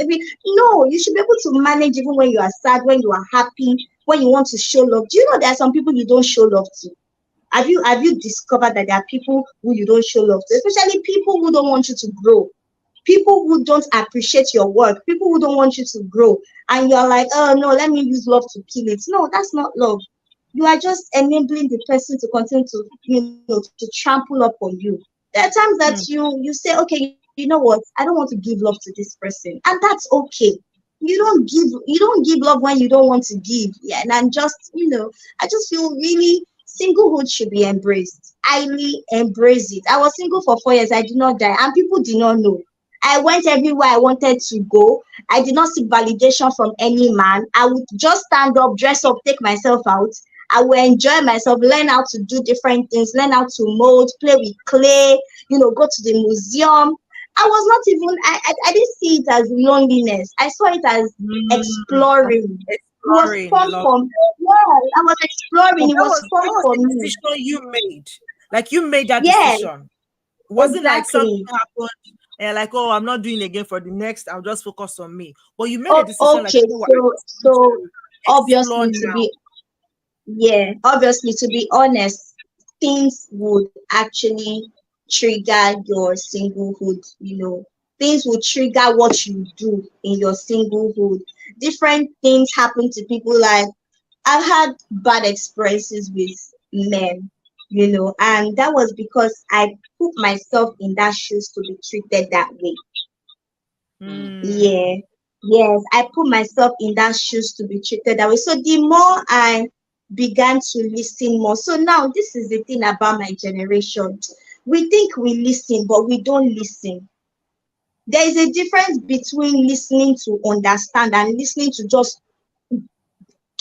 No, you should be able to manage even when you are sad, when you are happy, when you want to show love. Do you know there are some people you don't show love to? Have you discovered that there are people who you don't show love to, especially people who don't want you to grow, people who don't appreciate your work, people who don't want you to grow, and you're like, oh no, let me use love to kill it. No, that's not love. You are just enabling the person to continue to trample up on you. There are times that mm, you say, okay, you know what, I don't want to give love to this person, and that's okay. You don't give love when you don't want to give. Yeah, and I just feel really singlehood should be embraced. Highly embrace it. I was single for 4 years. I did not die, and people did not know. I went everywhere I wanted to go. I did not seek validation from any man. I would just stand up, dress up, take myself out. I will enjoy myself, learn how to do different things, learn how to mold, play with clay, go to the museum. I was not even, I didn't see it as loneliness. I saw it as mm. exploring. It was Exploring fun love. for me. Yeah, I was But exploring. It that was was fun that was for a me. decision you made. Like you made that Yeah, decision. It wasn't like something exactly. happened and like, oh, I'm not doing it again for the next. I'll just focus on me. But you made a Oh, decision like, okay, you know what, I so just want so to explore obviously to now. be Yeah, obviously, to be honest, things would actually trigger your singlehood, things will trigger what you do in your singlehood. Different things happen to people. Like, I've had bad experiences with men, and that was because I put myself in that shoes to be treated that way. Hmm. Yeah, yes, I put myself in that shoes to be treated that way. So the more I began to listen more. So now this is the thing about my generation. We think we listen, but we don't listen. There is a difference between listening to understand and listening to just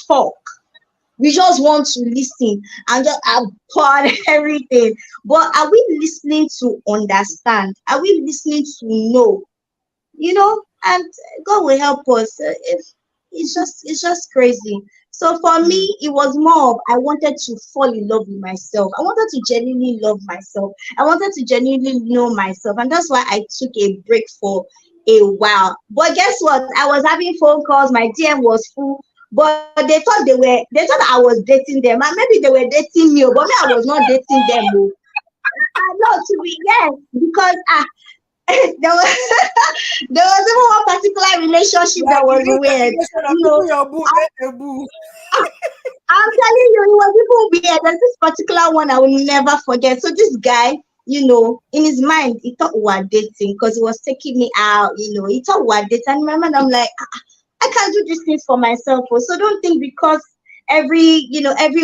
talk. We just want to listen and just applaud everything. But are we listening to understand? Are we listening to know? And God will help us. It's just crazy. So for me, Hmm. it was more of I wanted to fall in love with myself. I wanted to genuinely love myself. I wanted to genuinely know myself, and that's why I took a break for a while. But guess what? I was having phone calls. My DM was full. But they thought I was dating them, and maybe they were dating me, but me, I was not dating them. Oh. No, to be yes, because there was there was even one particular relationship Like that the was new weird. generation of You know, people your boo, I, eh, boo. I'm telling you, it was even weird. There's this particular one I will never forget. So this guy, in his mind, he thought we were dating because he was taking me out. He thought we were dating. And in my mind, I'm like, I can't do these things for myself. Oh. So don't think because every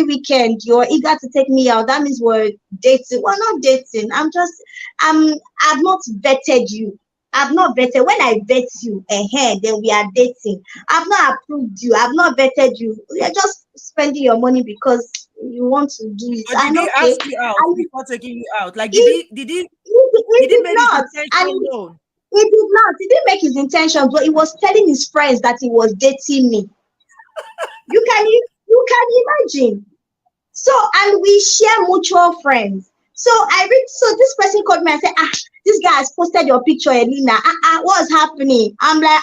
weekend you're eager to take me out, that means we're dating. We're not dating. I'm I've not vetted you. I've not vetted. When I vet you, then we are dating. I've not approved you. I've not vetted you. You're just spending your money because you want to do it. But did And he okay, ask you out and before taking you out? Like did he, he did he he did he did made his not. And intention known? he did not. He didn't make his intentions, but he was telling his friends that he was dating me. You can imagine. So, and we share mutual friends. So this person called me and said, this guy has posted your picture, Elena. What's happening? I'm like,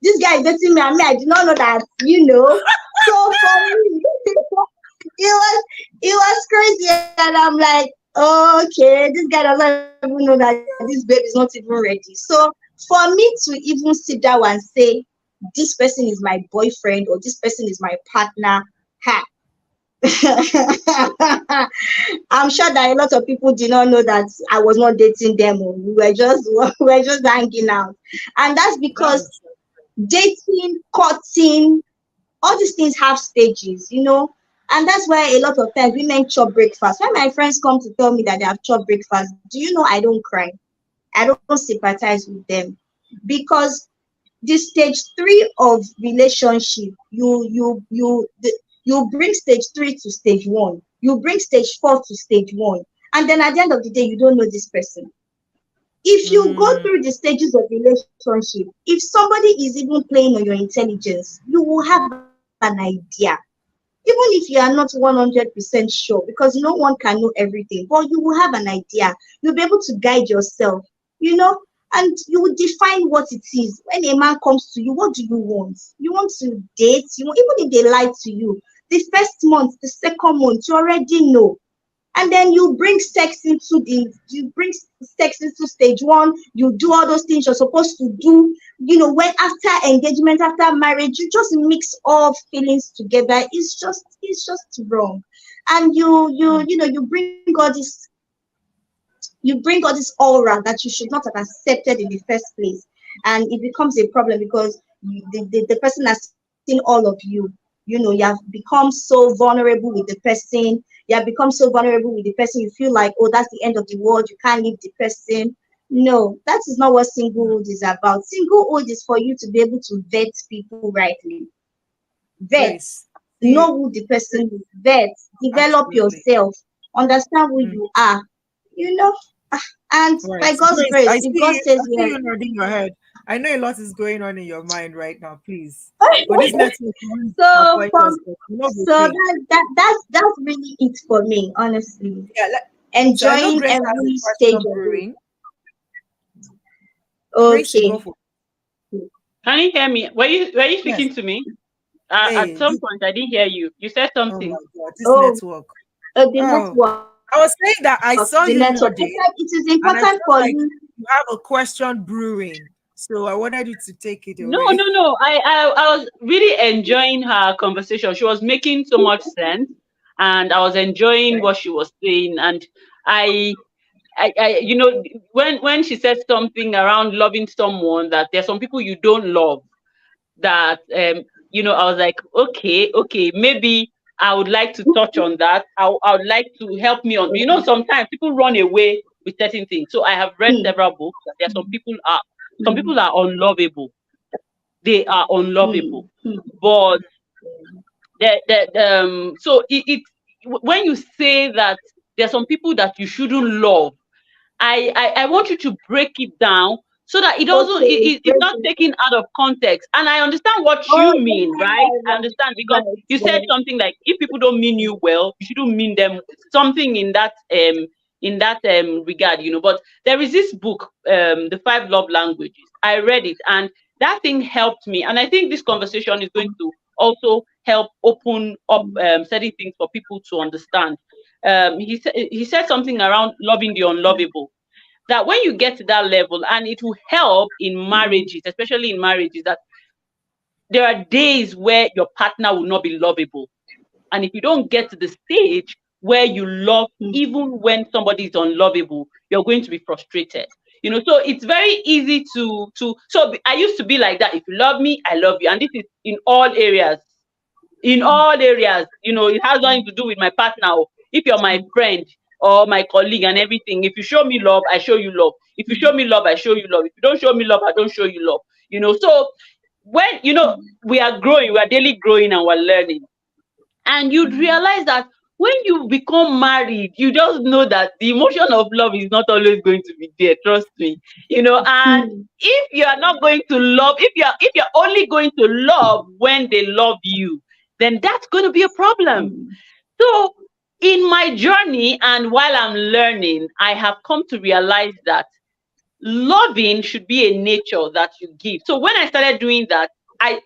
this guy is dating me. I mean, I did not know that. So for me, it was crazy. And I'm like, okay, this guy doesn't even know that this babe is not even ready. So for me to even sit down and say, this person is my boyfriend or this person is my partner, ha, I'm sure that a lot of people did not know that I was not dating them. Oh. We were just hanging out, and that's That's because interesting. dating, courting, all these things have stages. And that's why a lot of times women chop breakfast. When my friends come to tell me that they have chopped breakfast, do you know I don't cry? I don't sympathize with them, because the stage 3 of relationship, you bring stage 3 to stage 1, you bring stage 4 to stage 1, and then at the end of the day, you don't know this person. If you go Mm, through the stages of relationship, if somebody is even playing on your intelligence, you will have an idea. Even if you are not 100% sure, because no one can know everything, but you will have an idea. You'll be able to guide yourself, you know, and you will define what it is. When a man comes to you, what do you want? You want to date? You want, even if they lie to you, the first month, the second month, you already know. And then you bring sex into stage 1. You do all those things you're supposed to do. When after engagement, after marriage, you just mix all feelings together. It's just wrong. And you bring all this aura that you should not have accepted in the first place, and it becomes a problem because the person has seen all of you. You have become so vulnerable with the person. You have become so vulnerable with the person. You feel like, oh, that's the end of the world. You can't leave the person. No, that is not what singlehood is about. Singlehood is for you to be able to vet people rightly. Vet, Grace. See, know who the person is. Vet, develop absolutely. yourself, understand who Mm, you are. You know, and right. by God's Grace, grace, if God I says see yes, you nodding your head. I know a lot is going on in your mind right now, please. But this network, you are so point from us, but you know, so okay. that's really it for me, honestly. Yeah, so I know Enjoying Grace has a every stage question of it. brewing. Grace should go Okay. for. Can you hear me? Were you Yes. speaking to me? At Hey, some point, I didn't hear you. You said oh something. my God, this Oh, network. the Oh, network. I was saying that The I saw network. you I said nodding, it is and I important for felt like you. you have a question brewing. So I wanted you to take it No, away. no, no. I was really enjoying her conversation. She was making so much sense, and I was enjoying Right. what she was saying. And I, when she said something around loving someone, that there's some people you don't love, that I was like, okay, maybe I would like to touch on that. I would like to help me on. Sometimes people run away with certain things. So I have read Hmm, several books that there are some people are unlovable. They are hmm, unlovable. hmm, But so when you say that there are some people that you shouldn't love, I want you to break it down so that it doesn't okay. it's Break not it. taken out of context. And I understand what Oh, you yeah, mean, right? I right, understand, because right, you said right. something like, if people don't mean you well, you shouldn't mean them, something in that regard. But there is this book, The Five Love Languages. I read it, and that thing helped me. And I think this conversation is going to also help open up certain things for people to understand. He said something around loving the unlovable, that when you get to that level, and it will help in marriages, especially in marriages, that there are days where your partner will not be lovable. And if you don't get to the stage where you love even when somebody is unlovable, you're going to be frustrated. So it's very easy so I used to be like that. If you love me, I love you. And this is in all areas. In all areas, it has nothing to do with my partner. If you're my friend or my colleague and everything, if you show me love, I show you love. If you show me love, I show you love. If you don't show me love, I don't show you love. So when we are growing, we are daily growing, and we're learning, and you'd realize that when you become married, you just know that the emotion of love is not always going to be there. Trust me. And Hmm, if you are not going to love, if you're only going to love when they love you, then that's going to be a problem. So in my journey, and while I'm learning, I have come to realize that loving should be a nature that you give. So when I started doing that,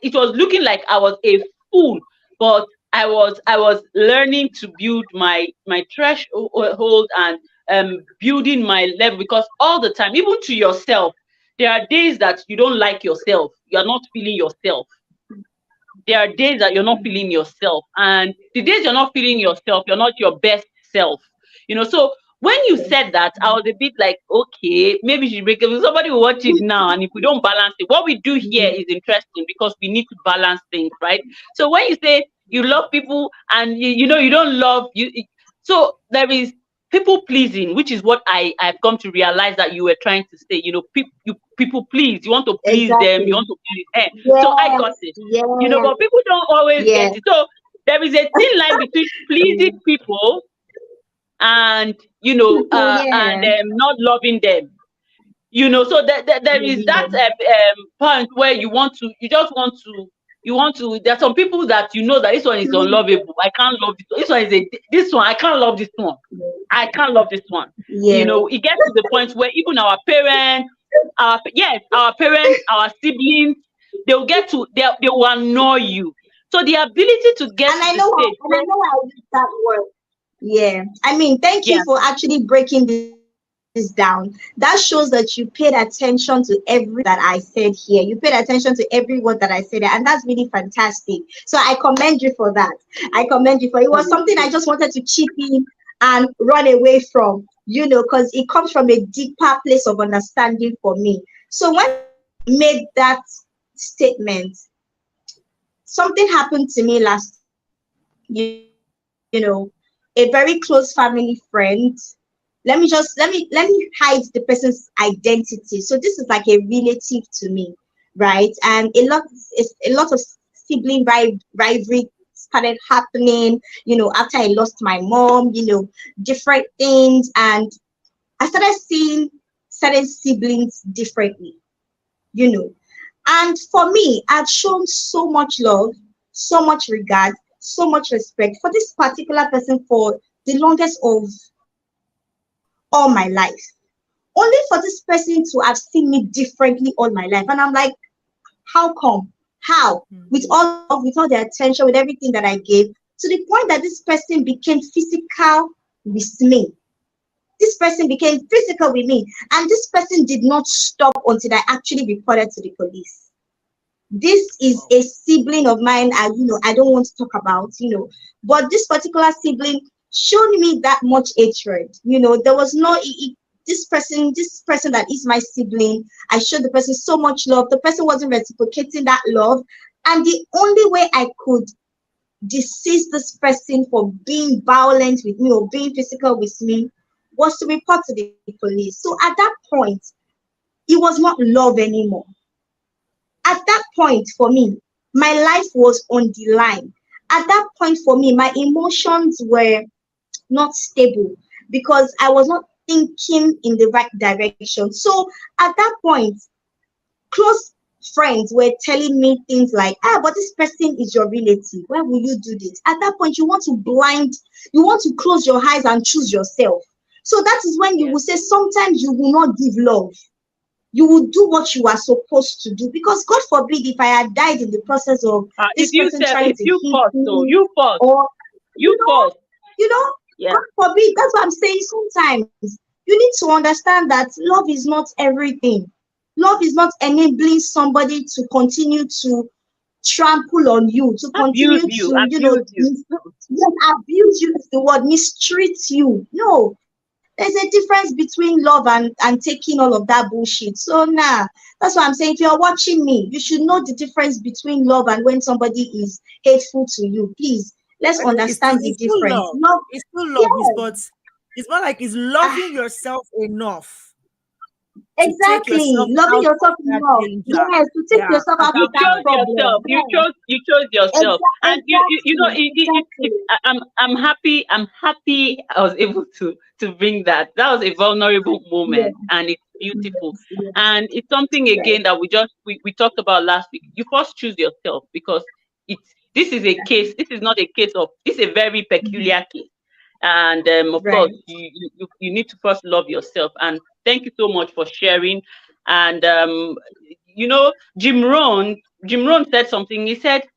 it was looking like I was a fool, but I was learning to build my threshold, and building my level, because all the time, even to yourself, there are days that you don't like yourself, you're not feeling yourself. There are days that you're not feeling yourself, and the days you're not feeling yourself, you're not your best self. So when you said that, I was a bit like, okay, maybe you should break it. Somebody will watch it now, and if we don't balance it, what we do here is interesting, because we need to balance things, right? So when you say you love people, and you don't love you. So there is people pleasing, which is what I've come to realize that you were trying to say. People please. You want to please them. You Exactly. want to please them. So I got Yes. it. Yes. But people don't always get Yes. it. So there is a thin line between pleasing people and People. Yeah. not loving them. So there is that Yeah. point where you just want to. There are some people that that this one is Please. unlovable. I can't love this one. This one I can't love this one. I can't love this one. Yeah. It gets to the point where even our parents, our parents, our siblings, they will annoy you. So the ability to get And to I the know how, stage and I where, know how I use that word. Yeah. I mean, thank yeah, you for actually breaking this down. That shows that you paid attention to every word that I said here. You paid attention to every word that I said there, and that's really fantastic. So I commend you for that. I commend you for it. Was something I just wanted to chip in and run away from, because it comes from a deeper place of understanding for me. So when I made that statement, something happened to me last year. A very close family friend. Let me hide the person's identity. So this is like a relative to me, right? And a lot of sibling rivalry started happening, after I lost my mom, different things, and I started seeing certain siblings differently, you know. And for me, I'd shown so much love, so much regard, so much respect for this particular person for the longest of all my life. Only for this person to have seen me differently all my life. And I'm like, how come? How? With all the love, with all the attention, with everything that I gave, to the point that this person became physical with me. This person became physical with me. And this person did not stop until I actually reported to the police. This is a sibling of mine I don't want to talk about, but this particular sibling showed me that much hatred. There was no this person that is my sibling. I showed the person so much love. The person wasn't reciprocating that love, and the only way I could decease this person for being violent with me or being physical with me was to report to the police. So at that point, it was not love anymore. At that point for me, my life was on the line. At that point for me, my emotions were not stable because I was not thinking in the right direction. So at that point, close friends were telling me things like, but this person is your relative. Why will you do this? At that point, you want to close your eyes and choose yourself. So that is when you yeah. will say sometimes you will not give love. You will do what you are supposed to do, because God forbid if I had died in the process of this person trying If to you hit first, so me, you first, or you you know first, yeah. God forbid. That's what I'm saying. Sometimes you need to understand that love is not everything. Love is not enabling somebody to continue to trample on you, to continue to Abuse you. yes, abuse you is the word, mistreat you. No, there's a difference between love and taking all of that bullshit. So that's what I'm saying. If you're watching me, you should know the difference between love and when somebody is hateful to you. Please, let's I think understand the it's still difference. love. Love, It's still love, yes. but it's more like it's Ah, loving yourself enough to take exactly. yourself Loving out of yourself that enough. danger. Yes, to take Yeah, yourself at out that You of that chose point. yourself. problem. Yes. You chose yourself, and Exactly. it, Exactly. I'm happy. I'm happy. I was able to bring that. That was a vulnerable Yes. moment, and it's beautiful, Yes. Yes. and it's something Right. again that we talked about last week. You first choose yourself, because it's this is a case. This is not a case of. This is a very Mhm. peculiar case, and of course Right. you need to first love yourself. And thank you so much for sharing. And you know, Jim Rohn said something. He said,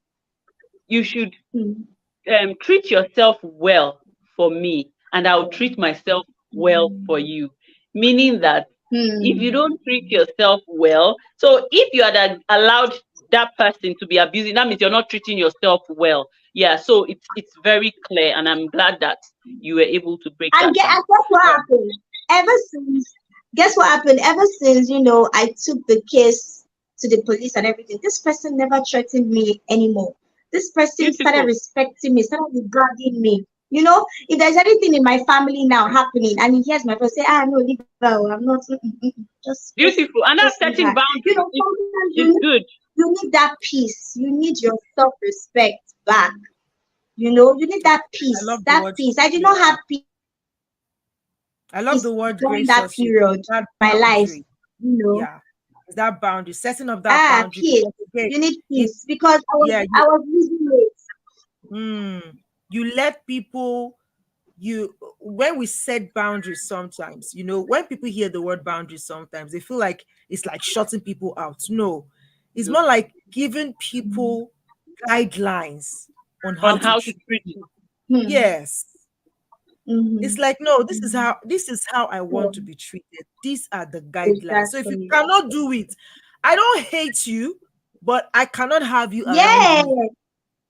you should Mm. treat yourself well for me, and I'll Yeah. treat myself well for Mm. you. Meaning that if you Mm. don't treat yourself well, so if you had allowed that person to be abusing, that means you're not treating yourself well. Yeah, so it's very clear, and I'm glad that you were able to break And that down. guess what Yeah. happened? Ever since, guess what happened? Ever since, I took the case to the police and everything, this person never threatened me anymore. This person started Beautiful. respecting me, started regarding me. You know, if there's anything in my family now happening, and he hears my voice say, "Ah, no, leave her. Oh, I'm not. Beautiful. And that Just leave setting her." You boundaries know, sometimes is good. you need that peace. You need your self-respect back. You know, you need that I peace. love the That word. peace. I did not Yeah. have peace I love the word during that gracious. period of That my life. boundary. You know, Yeah. Is that boundary, setting up that boundary. peace. Because again, You need it, peace because yeah, I was losing weight. you let people, you when we set boundaries sometimes, when people hear the word boundaries, sometimes they feel like it's like shutting people out. No, it's No. more like giving people guidelines on how On to how to treat treat you. you. Hmm. Yes. It's Mm-hmm. like, no, this is Mm-hmm. how I So, want to be treated. These are the guidelines. So if you exactly. cannot do it, I don't hate you, but I cannot have you around Yeah, me.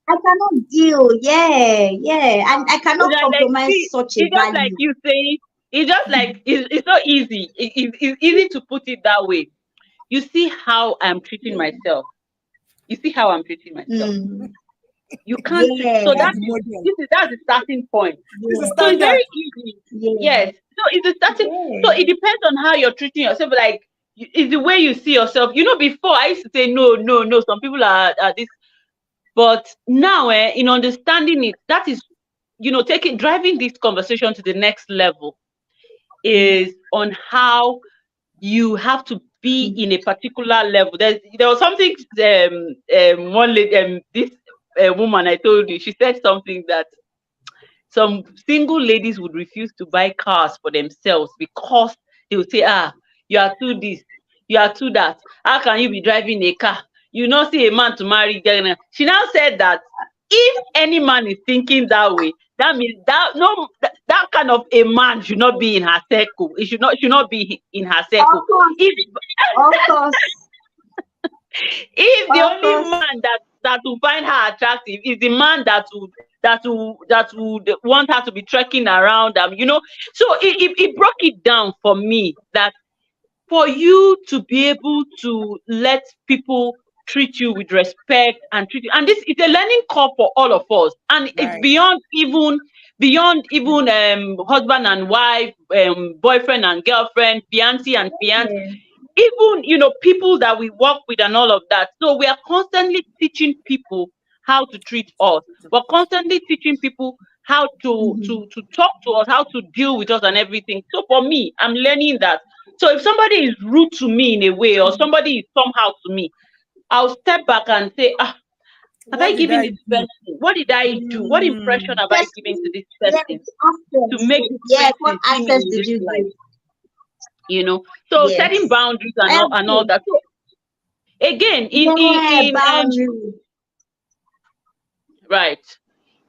I cannot deal. Yeah, yeah, and I It's cannot like compromise see, such a it's just like value. you say, it's just like it's so easy. It's easy to put it that way. You see how I'm treating myself. You see how I'm treating myself. Mm. You can't treat, Yeah, so That's the model. that's the starting point. This is So it's yeah, standard. very easy. yeah, Yes. So it's a starting. So yeah. it depends on how you're treating yourself. Like it's the way you see yourself. Before I used to say no, no, no. Some people are this, but now, in understanding it, that is, taking driving this conversation to the next level is on how you have to be Mm. in a particular level. There was something one lady, this woman I told you, she said something that some single ladies would refuse to buy cars for themselves because they would say, you are too this, you are too that. How can you be driving a car? You not see a man to marry. She now said that if any man is thinking that way, that means that no that kind of a man should not be in her circle. It should not be in her Of circle. course, If of course, if the of only course. man that will find her attractive is the man that would want her to be trekking around them. So it broke it down for me that for you to be able to let people treat you with respect and treat you, and this is a learning curve for all of us, and it's Right. beyond husband and wife, boyfriend and girlfriend, fiancé and fiance, Yeah. even people that we work with and all of that. So we are constantly teaching people how to treat us. We're constantly teaching people how to Mm-hmm. to to talk to us, how to deal with us and everything. So for me, I'm learning that. So if somebody is rude to me in a way, or somebody is somehow to me, I'll step back and say, have I What did given I this do? person? What did I do? What impression Mm, have I Just given to this yeah, person access. to make this Yeah, what person see me access in did this you light? give? So setting Yes. boundaries and all Every that. So again, yeah, in boundary. right.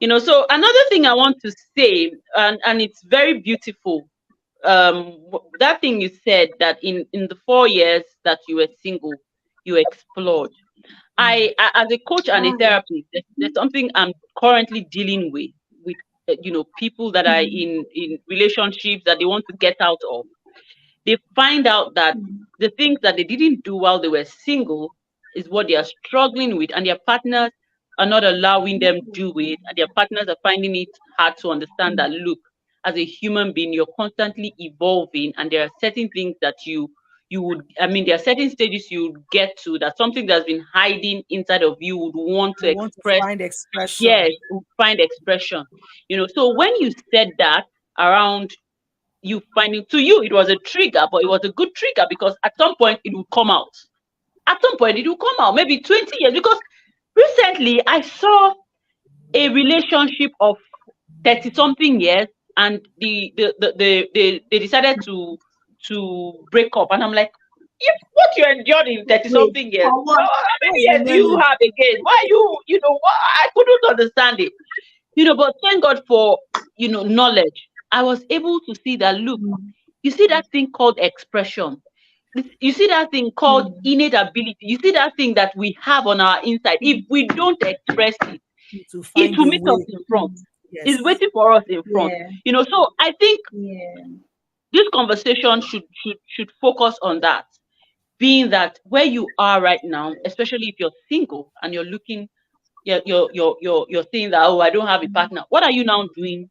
So another thing I want to say, and it's very beautiful. That thing you said, that in the 4 years that you were single, you explored. As a coach and a Ah, yeah. therapist, there's something I'm currently dealing with people that are Mm, in relationships that they want to get out of. They find out that mm, the things that they didn't do while they were single is what they are struggling with, and their partners are not allowing them do it, and their partners are finding it hard to understand that, look, as a human being, you're constantly evolving, and there are certain things that you would, I mean, there are certain stages you would get to, that something that's been hiding inside of you would want to I want to express. find expression. Yes, would find expression. So when you said that around you finding, to you it was a trigger, but it was a good trigger because at some point it will come out. At some point it will come out, maybe 20 years. Because recently I saw a relationship of 30 something years, and they decided to break up. And I'm like, if what you endured in 30 wait, something years, for what? how many What's years do you remaining? have again? Why I couldn't understand it. But thank God for knowledge. I was able to see that, look, Mm, you see that thing called expression. You see that thing called mm, innate ability. You see that thing that we have on our inside. If we don't express it, To it find will a meet us way. in front. mm. It's Yes. waiting for us in front. Yeah, So I think yeah. this conversation should focus on that. Being that where you are right now, especially if you're single and you're looking you're saying that, oh, I don't have a partner. What are you now doing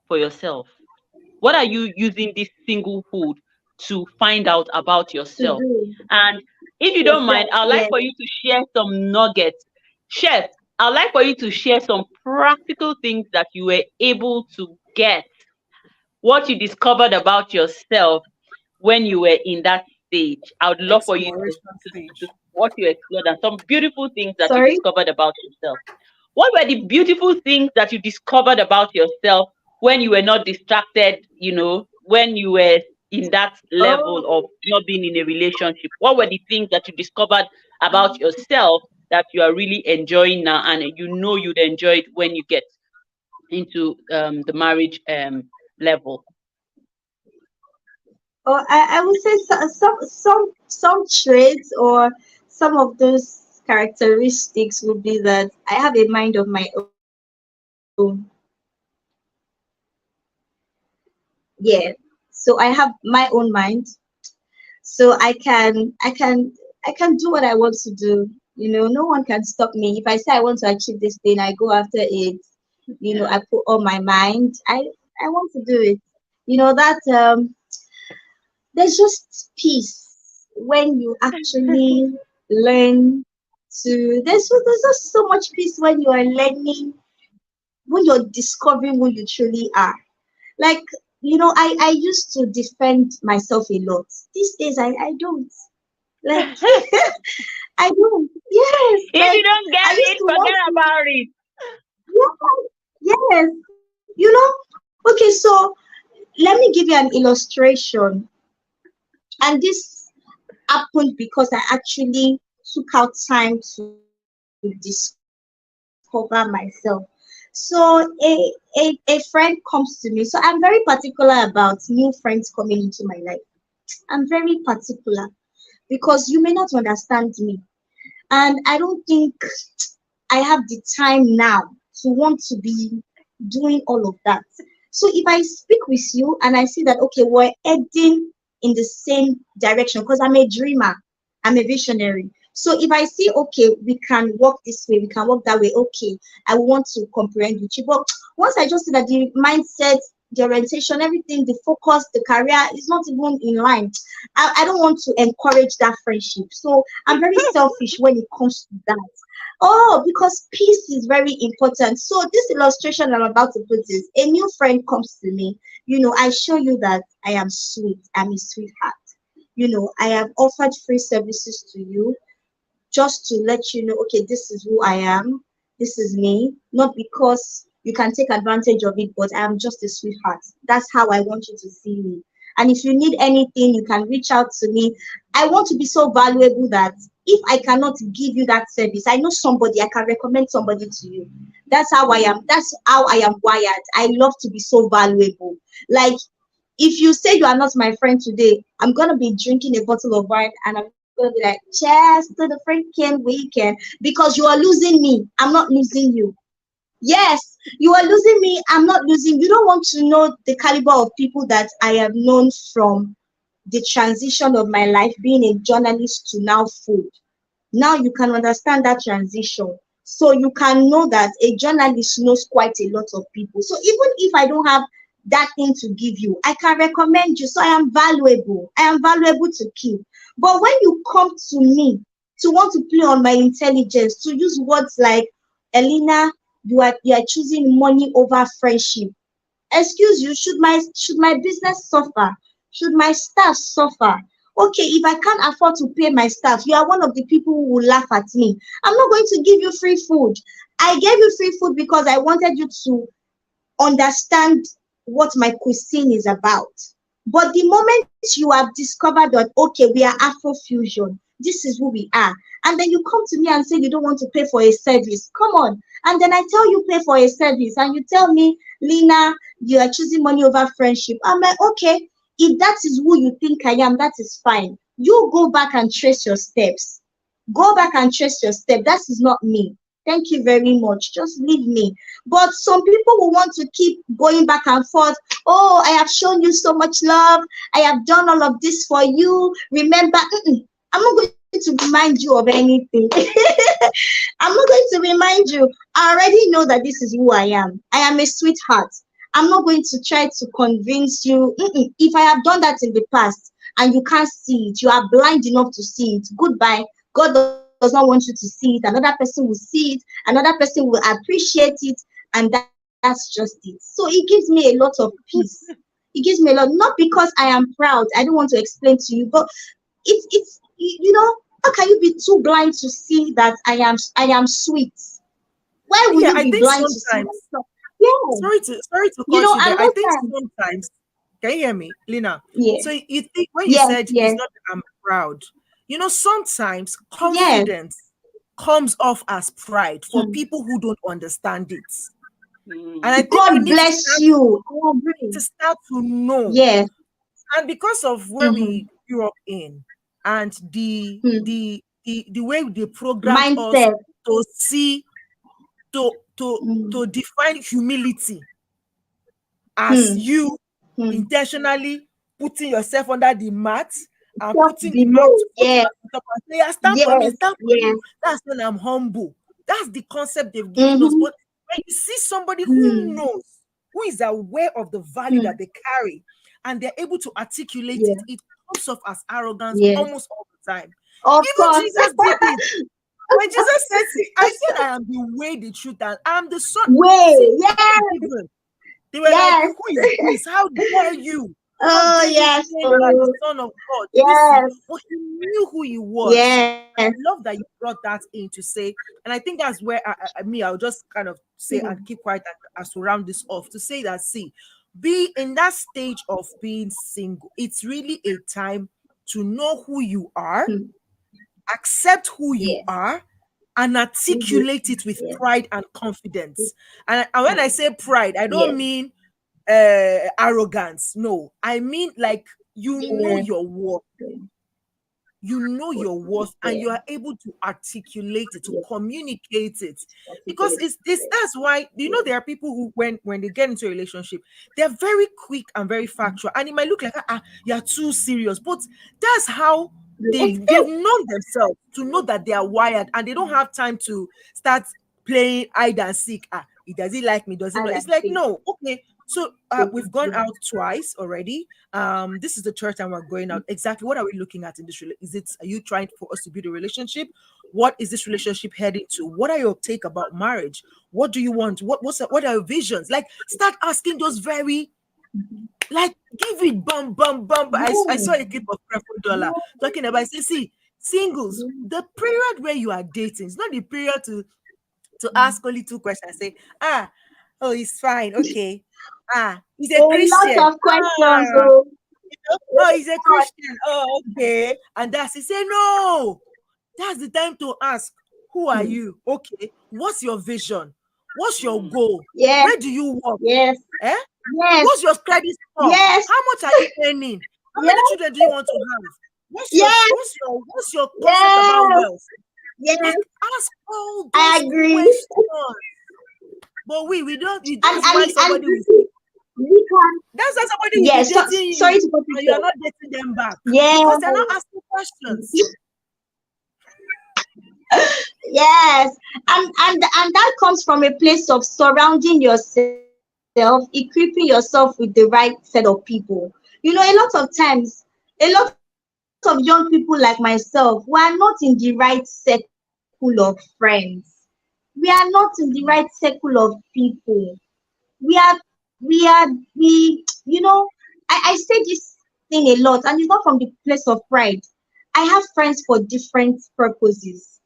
for yourself? What are you using this singlehood to find out about To yourself? do And if you don't mind, yourself. I'd like Yes. for you to share some nuggets. Chef, I'd like for you to share some practical things that you were able to get, what you discovered about yourself when you were in that stage. I would love for you Exploration to stage. what you explored and some beautiful things that you Sorry. discovered about yourself. What were the beautiful things that you discovered about yourself when you were not distracted, when you were in that level of Oh, not being in a relationship? What were the things that you discovered about yourself that you are really enjoying now and you'd enjoy it when you get into the marriage level? or I would say some traits or some of those characteristics would be that I have a mind of my own. Yeah. So I have my own mind. So I can do what I want to do. No one can stop me. If I say I want to achieve this thing, I go after it. Yeah. I put all my mind. I want to do it. That there's just peace when you actually learn to. There's just so much peace when you are learning, when you're discovering who you truly are. Like, I used to defend myself a lot. These days I don't. Like, I don't. Yes, If like you don't I get used it, to forget want to. about it. Yeah, yes. Okay, so let me give you an illustration. And this happened because I actually took out time to discover myself. So a friend comes to me. So I'm very particular about new friends coming into my life. I'm very particular because you may not understand me. And I don't think I have the time now to want to be doing all of that. So if I speak with you and I see that, okay, we're heading in the same direction, because I'm a dreamer, I'm a visionary. So if I see, okay, we can walk this way, we can walk that way, okay, I want to comprehend with you. But once I just see that the mindset, the orientation, everything, the focus, the career is not even in line, I don't want to encourage that friendship. So I'm very selfish when it comes to that. Oh, because peace is very important. So this illustration I'm about to put is a new friend comes to me. I show you that I am sweet. I'm a sweetheart. I have offered free services to you just to let you know, okay, this is who I am. This is me. Not because you can take advantage of it, but I'm just a sweetheart. That's how I want you to see me. And if you need anything, you can reach out to me. I want to be so valuable that if I cannot give you that service, I know somebody, I can recommend somebody to you. That's how I am. That's how I am wired. I love to be so valuable. Like, if you say you are not my friend today, I'm gonna be drinking a bottle of wine and I'm gonna be like, cheers to the freaking weekend, because you are losing me. I'm not losing you. Yes, you are losing me. I'm not losing. You don't want to know the caliber of people that I have known from the transition of my life being a journalist to now food. Now you can understand that transition. So you can know that a journalist knows quite a lot of people. So even if I don't have that thing to give you, I can recommend you. So I am valuable. I am valuable to keep. But when you come to me to want to play on my intelligence, to use words like, Elena, you are choosing money over friendship. Excuse you, should my business suffer? Should my staff suffer? Okay, if I can't afford to pay my staff, you are one of the people who will laugh at me. I'm not going to give you free food. I gave you free food because I wanted you to understand what my cuisine is about. But the moment you have discovered that, okay, we are Afrofusion, this is who we are, and then you come to me and say you don't want to pay for a service, come on. And then I tell you pay for a service, and you tell me, Lena, you are choosing money over friendship. I'm like, okay, if that is who you think I am, that is fine. You go back and trace your steps. Go back and trace your step. That is not me. Thank you very much. Just leave me. But some people will want to keep going back and forth. Oh, I have shown you so much love. I have done all of this for you. Remember, I'm not going to to remind you of anything. I'm not going to remind you. I already know that this is who I am. I am a sweetheart. I'm not going to try to convince you. If I have done that in the past and you can't see it, you are blind enough to see it. Goodbye. God does not want you to see it. Another person will see it. Another person will appreciate it. And that's just it. So it gives me a lot of peace. It gives me a lot, not because I am proud. I don't want to explain to you, but how can you be too blind to see that I am sweet? Why will Yeah, you I be think blind to see sometimes, that? Yeah, sorry to cut you there. and I most think times, sometimes, can you hear me, Lina? yeah, So you think when you yes, said it's yes, not that I'm proud, sometimes yes. confidence comes off as pride for Hmm. people who don't understand it. And Mm. I think we God need to bless start you. I to agree. start to know. Yes. And because of where Mm-hmm. we grew up in and Hmm. the way they programmed us Mindset. to see to Hmm. define humility as Hmm. you Hmm. intentionally putting yourself under the mat and Self putting the mat below. put Yes. mat on top and say, yeah, Yes. stand for Yes. me. That's when I'm humble. That's the concept they've given us. Mm-hmm. But when you see somebody who Hmm. knows, who is aware of the value Hmm. that they carry, and they're able to articulate Yeah. it, it comes off as arrogance Yes. almost all the time. Of Even course. Jesus did it. When Jesus said, see, I said I am the way, the truth, and I'm the son. See, Way. Yes. given. They were like, Yes. who is this? How dare you? How Oh dare you yes. claim you are the Oh, son of God? Did you see? yes. But he knew who he was. Yes. And I love that you brought that in to say, and I think that's where I'll just kind of say and Hmm. keep quiet as to round this off to say that, see, be in that stage of being single. It's really a time to know who you are, Hmm. accept who you Yes. are, and Mhm. articulate it with Yes. pride and confidence. And when I say pride, I don't Yes. mean arrogance. No, I mean like you know Yes. your worth. You know your worth and Yes. you are able to articulate it, to Yes. communicate it. Because Articulate. it's this Yes. that's why Yes. there are people who when they get into a relationship, they're very quick and very factual. And it might look like you're too serious, but that's how they've known themselves to know that they are wired and they don't have time to start playing hide and seek. Does he like me? Does he And not? I It's like, see. no, okay. So we've gone Yeah. out twice already. This is the third time we're going out. Exactly what are we looking at in this is it, are you trying for us to build a relationship? What is this relationship heading to? What are your take about marriage? What do you want? What are your visions? Like, start asking those very, like, give it bum bum bum. I saw Yeah. a clip of Creflo Dollar talking about, say, see, singles, the period where you are dating is not the period to ask only two questions. Say, oh, he's fine, okay. He's a A Christian. lot of questions. Ah, Oh, oh, he's a Christian. Oh, okay. And that's he say, no, that's the time to ask, who are hmm. you? Okay. What's your vision? What's your Mm. goal? Yes. Where do you work? Yes. Eh? Yes. What's your credit score? Yes. How much are you earning? How many Yes. children do you want to have? Yes. What's your concept about Yes. wealth? Yes. Like, ask all I those agree. questions. But we don't. And That's why and somebody you will. see, we can. That's why somebody will be Yes. So, dating sorry you, to cut and you you are short. not dating them back because Yes. they're not asking questions. Yes. And that comes from a place of surrounding yourself, equipping yourself with the right set of people. A lot of times, a lot of young people like myself, we are not in the right circle of friends. We are not in the right circle of people. We are we are we I say this thing a lot, and it's not from the place of pride. I have friends for different purposes,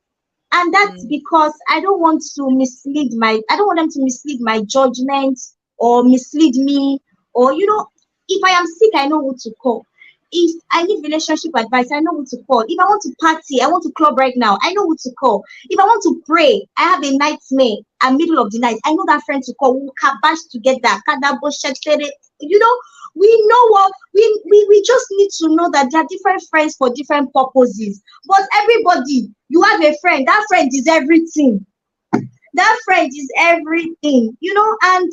and that's Mm, because I don't want them to mislead my judgment or mislead me. Or if I am sick, I know who to call. If I need relationship advice, I know who to call. If I want to party, I want to club right now, I know who to call. If I want to pray, I have a nightmare at middle of the night, I know that friend to call. We'll kabash together. Kadabo shetere. you know we know what we just need to know that there are different friends for different purposes. But everybody, you have a friend, that friend is everything. That friend is everything. And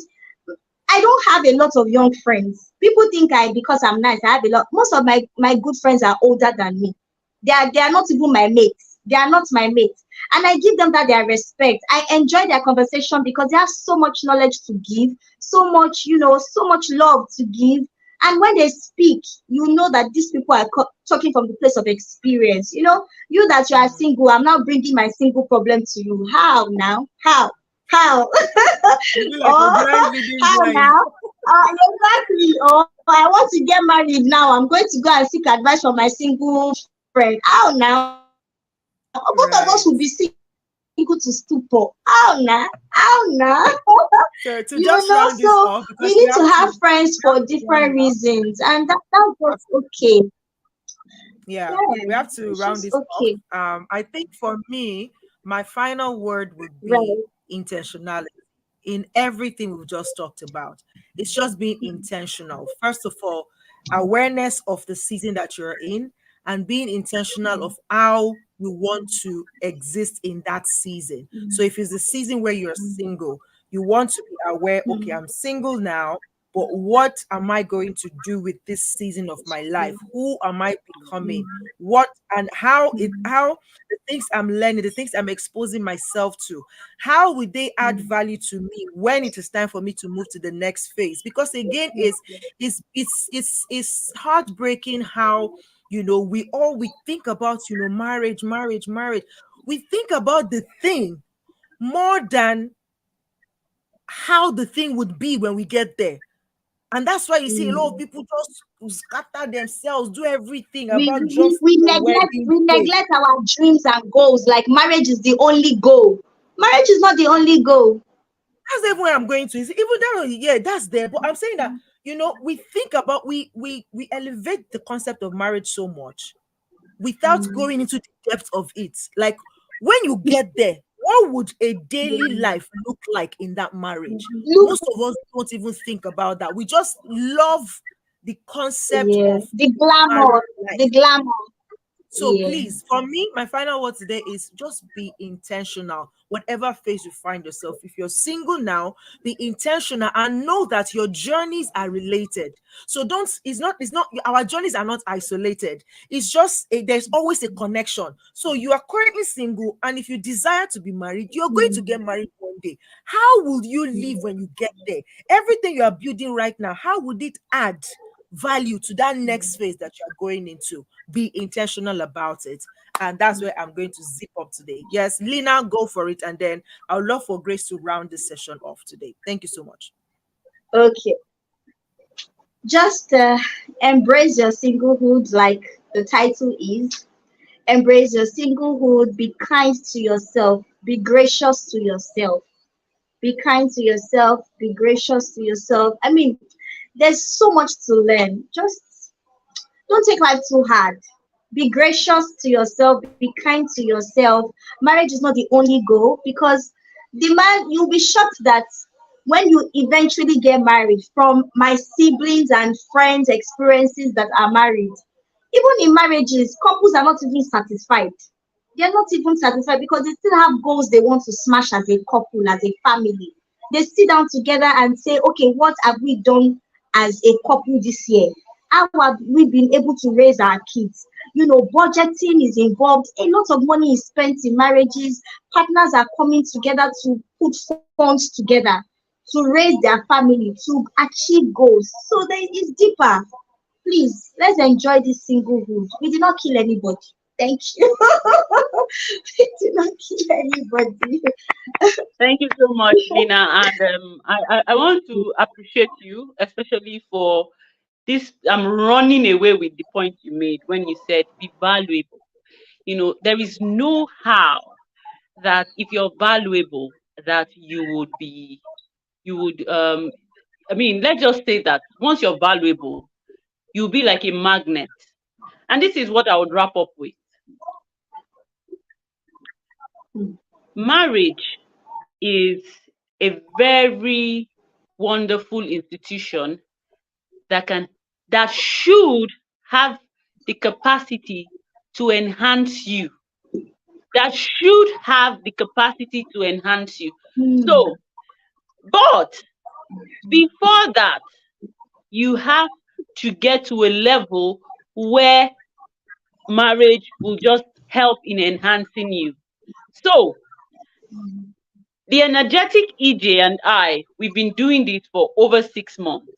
I don't have a lot of young friends. People think because I'm nice, I have a lot. Most of my good friends are older than me. They are not even my mates. They are not my mates. And I give them that their respect. I enjoy their conversation because they have so much knowledge to give, so much, so much love to give. And when they speak, you know that these people are talking from the place of experience. You that you are Mm. single, I'm now bringing my single problem to you. How now? How? You be like a Or blind leading how blind. now? Exactly. Or I want to get married now. I'm going to go and seek advice from my single friend. How now? Both of us will be single to Right. stupor. How now? How now? So to just So round this we need off, to because have friends for we have different to run now. reasons, and that's just okay. Yeah, Yeah, we have to it's round just this off. okay. I think for me, my final word would be Right. intentionality in everything we've just talked about. It's just being intentional. First of all, awareness of the season that you're in and being intentional of how you want to exist in that season. So if it's the season where you're single, you want to be aware, okay, I'm single now, but what am I going to do with this season of my life? Who am I becoming? What and how the things I'm learning, the things I'm exposing myself to, how will they add value to me when it is time for me to move to the next phase? Because again, it's heartbreaking how we think about marriage. We think about the thing more than how the thing would be when we get there. And that's why you see a lot of people just scatter themselves, do everything we, about we just we the neglect wedding we day. neglect our dreams and goals. Like marriage is the only goal. Marriage is not the only goal. That's even where I'm going to. Is even that yeah, that's there. But I'm saying that we think about we elevate the concept of marriage so much without going into the depth of it. Like when you get there, what would a daily life look like in that marriage? Look, Most of us don't even think about that. We just love the concept yeah, of the marriage glamour, the life. glamour. So Yeah. please, for me, my final word today is just be intentional. Whatever phase you find yourself, if you're single now, be intentional and know that your journeys are related. So don't, it's not, our journeys are not isolated. It's just, there's always a connection. So you are currently single, and if you desire to be married, you're going to get married one day. How will you live when you get there? Everything you are building right now, how would it add value to that next phase that you're going into? Be intentional about it. And that's where I'm going to zip up today. Yes, Lina, go for it. And then I would love for Grace to round this session off today. Thank you so much. Okay. Just embrace your singlehood, like the title is. Embrace your singlehood. Be kind to yourself. Be gracious to yourself. Be kind to yourself. Be gracious to yourself. I mean, there's so much to learn. Just don't take life too hard. Be gracious to yourself. Be kind to yourself. Marriage is not the only goal, because the man, you'll be shocked that when you eventually get married, from my siblings and friends experiences that are married, even in marriages, couples are not even satisfied. They're not even satisfied because they still have goals they want to smash as a couple, as a family. They sit down together and say, okay, what have we done as a couple this year? How have we been able to raise our kids? Budgeting is involved. A lot of money is spent in marriages. Partners are coming together to put funds together to raise their family, to achieve goals. So there is deeper. Please, let's enjoy this singlehood. We did not kill anybody. Thank you. We did not kill anybody. Thank you so much, Lina. And I want to appreciate you, especially for this. I'm running away with the point you made when you said be valuable. There is no how that if you're valuable, that you would, I mean, let's just say that once you're valuable, you'll be like a magnet. And this is what I would wrap up with. Marriage is a very wonderful institution that can that should have the capacity to enhance you. That should have the capacity to enhance you. Hmm. So, but before that, you have to get to a level where marriage will just help in enhancing you. So, the energetic EJ and I, we've been doing this for over 6 months.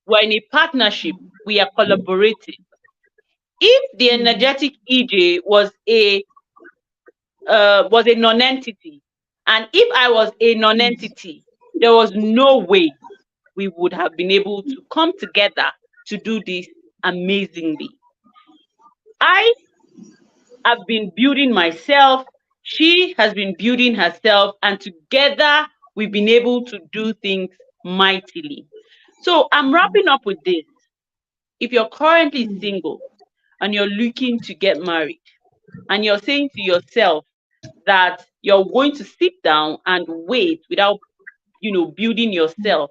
We're in a partnership, we are collaborating. If the energetic EJ was a non-entity, and if I was a non-entity, there was no way we would have been able to come together to do this amazingly. I have been building myself, she has been building herself, and together we've been able to do things mightily. So I'm wrapping up with this. If you're currently single and you're looking to get married, and you're saying to yourself that you're going to sit down and wait without, building yourself,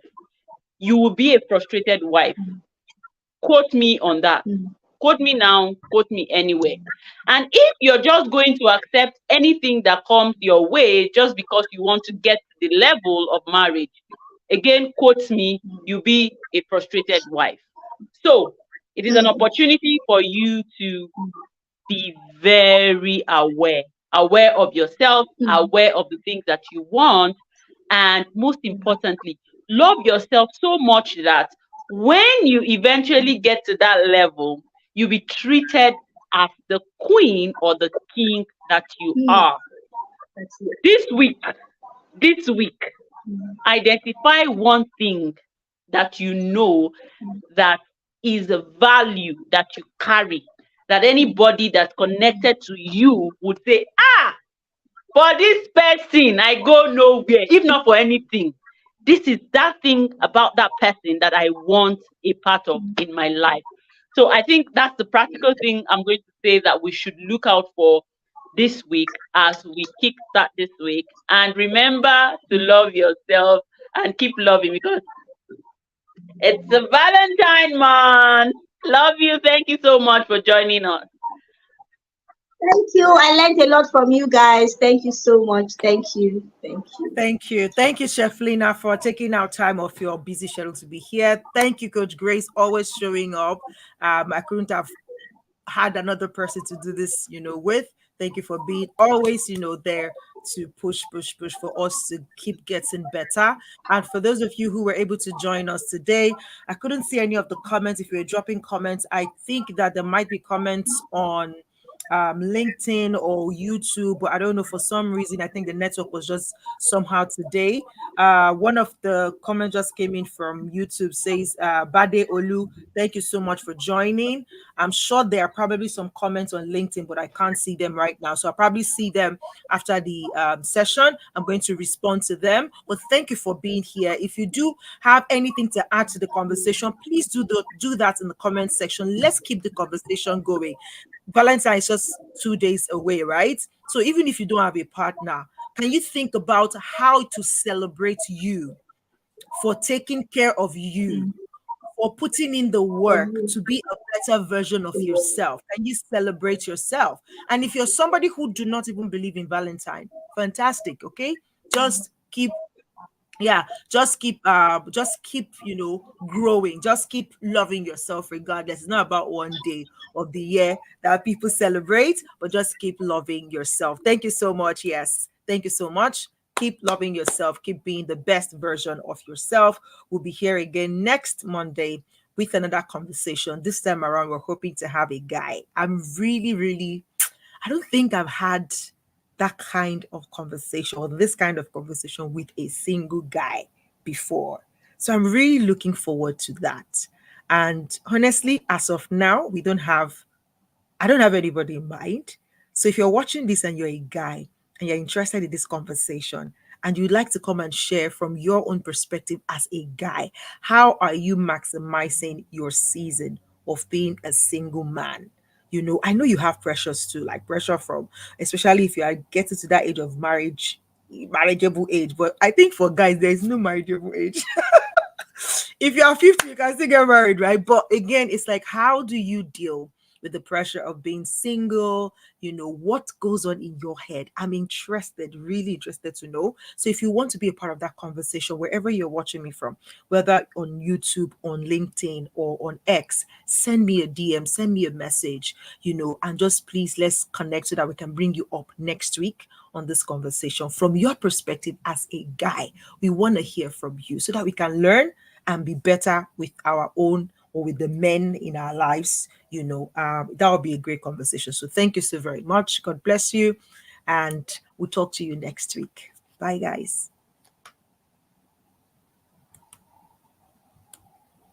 you will be a frustrated wife. Quote me on that. Quote me now, quote me anywhere. And if you're just going to accept anything that comes your way just because you want to get to the level of marriage, again, quote me, you'll be a frustrated wife. So it is an opportunity for you to be very aware of yourself, aware of the things that you want, and most importantly, love yourself so much that when you eventually get to that level, you'll be treated as the queen or the king that you are. That's it. This week, this week, identify one thing that you know that is a value that you carry, that anybody that's connected to you would say, ah, for this person, I go nowhere, if not for anything. This is that thing about that person that I want a part of in my life. So I think that's the practical thing I'm going to say that we should look out for this week as we kickstart this week. And remember to love yourself and keep loving, because it's a Valentine month. Love you. Thank you so much for joining us. Thank you. I learned a lot from you guys. Thank you so much. Thank you. Thank you. Thank you. Thank you, Chef Lina, for taking out time off your busy schedule to be here. Thank you, Coach Grace, always showing up. I couldn't have had another person to do this, with. Thank you for being always, there to push for us to keep getting better. And for those of you who were able to join us today, I couldn't see any of the comments. If you were dropping comments, I think that there might be comments on LinkedIn or YouTube, but I don't know, for some reason I think the network was just somehow today. One of the comments just came in from YouTube, says Bade Olu, thank you so much for joining. I'm sure there are probably some comments on LinkedIn, but I can't see them right now, so I'll probably see them after the session. I'm going to respond to them, but thank you for being here. If you do have anything to add to the conversation, please do that in the comment section. Let's keep the conversation going. Valentine is just 2 days away, right? So even if you don't have a partner, can you think about how to celebrate you for taking care of you, for putting in the work to be a better version of yourself? Can you celebrate yourself? And if you're somebody who do not even believe in Valentine, fantastic, okay? Just keep growing. Just keep loving yourself regardless. It's not about one day of the year that people celebrate, but just keep loving yourself. Thank you so much. Yes, thank you so much. Keep loving yourself. Keep being the best version of yourself. We'll be here again next Monday with another conversation. This time around, we're hoping to have a guy. I'm really, I don't think I've had that kind of conversation or this kind of conversation with a single guy before. So I'm really looking forward to that. And honestly, as of now, I don't have anybody in mind. So if you're watching this and you're a guy and you're interested in this conversation and you'd like to come and share from your own perspective as a guy, how are you maximizing your season of being a single man? I know you have pressures too, like pressure from, especially if you are getting to that age of marriageable age. But I think for guys, there is no marriageable age. If you are 50, you can still get married, right? But again, it's like, how do you deal with the pressure of being single, what goes on in your head. I'm interested, really interested to know. So if you want to be a part of that conversation, wherever you're watching me from, whether on YouTube, on LinkedIn, or on X, send me a DM, send me a message, and just please let's connect so that we can bring you up next week on this conversation from your perspective as a guy. We want to hear from you so that we can learn and be better with our own or with the men in our lives. That would be a great conversation. So thank you so very much. God bless you. And we'll talk to you next week. Bye, guys.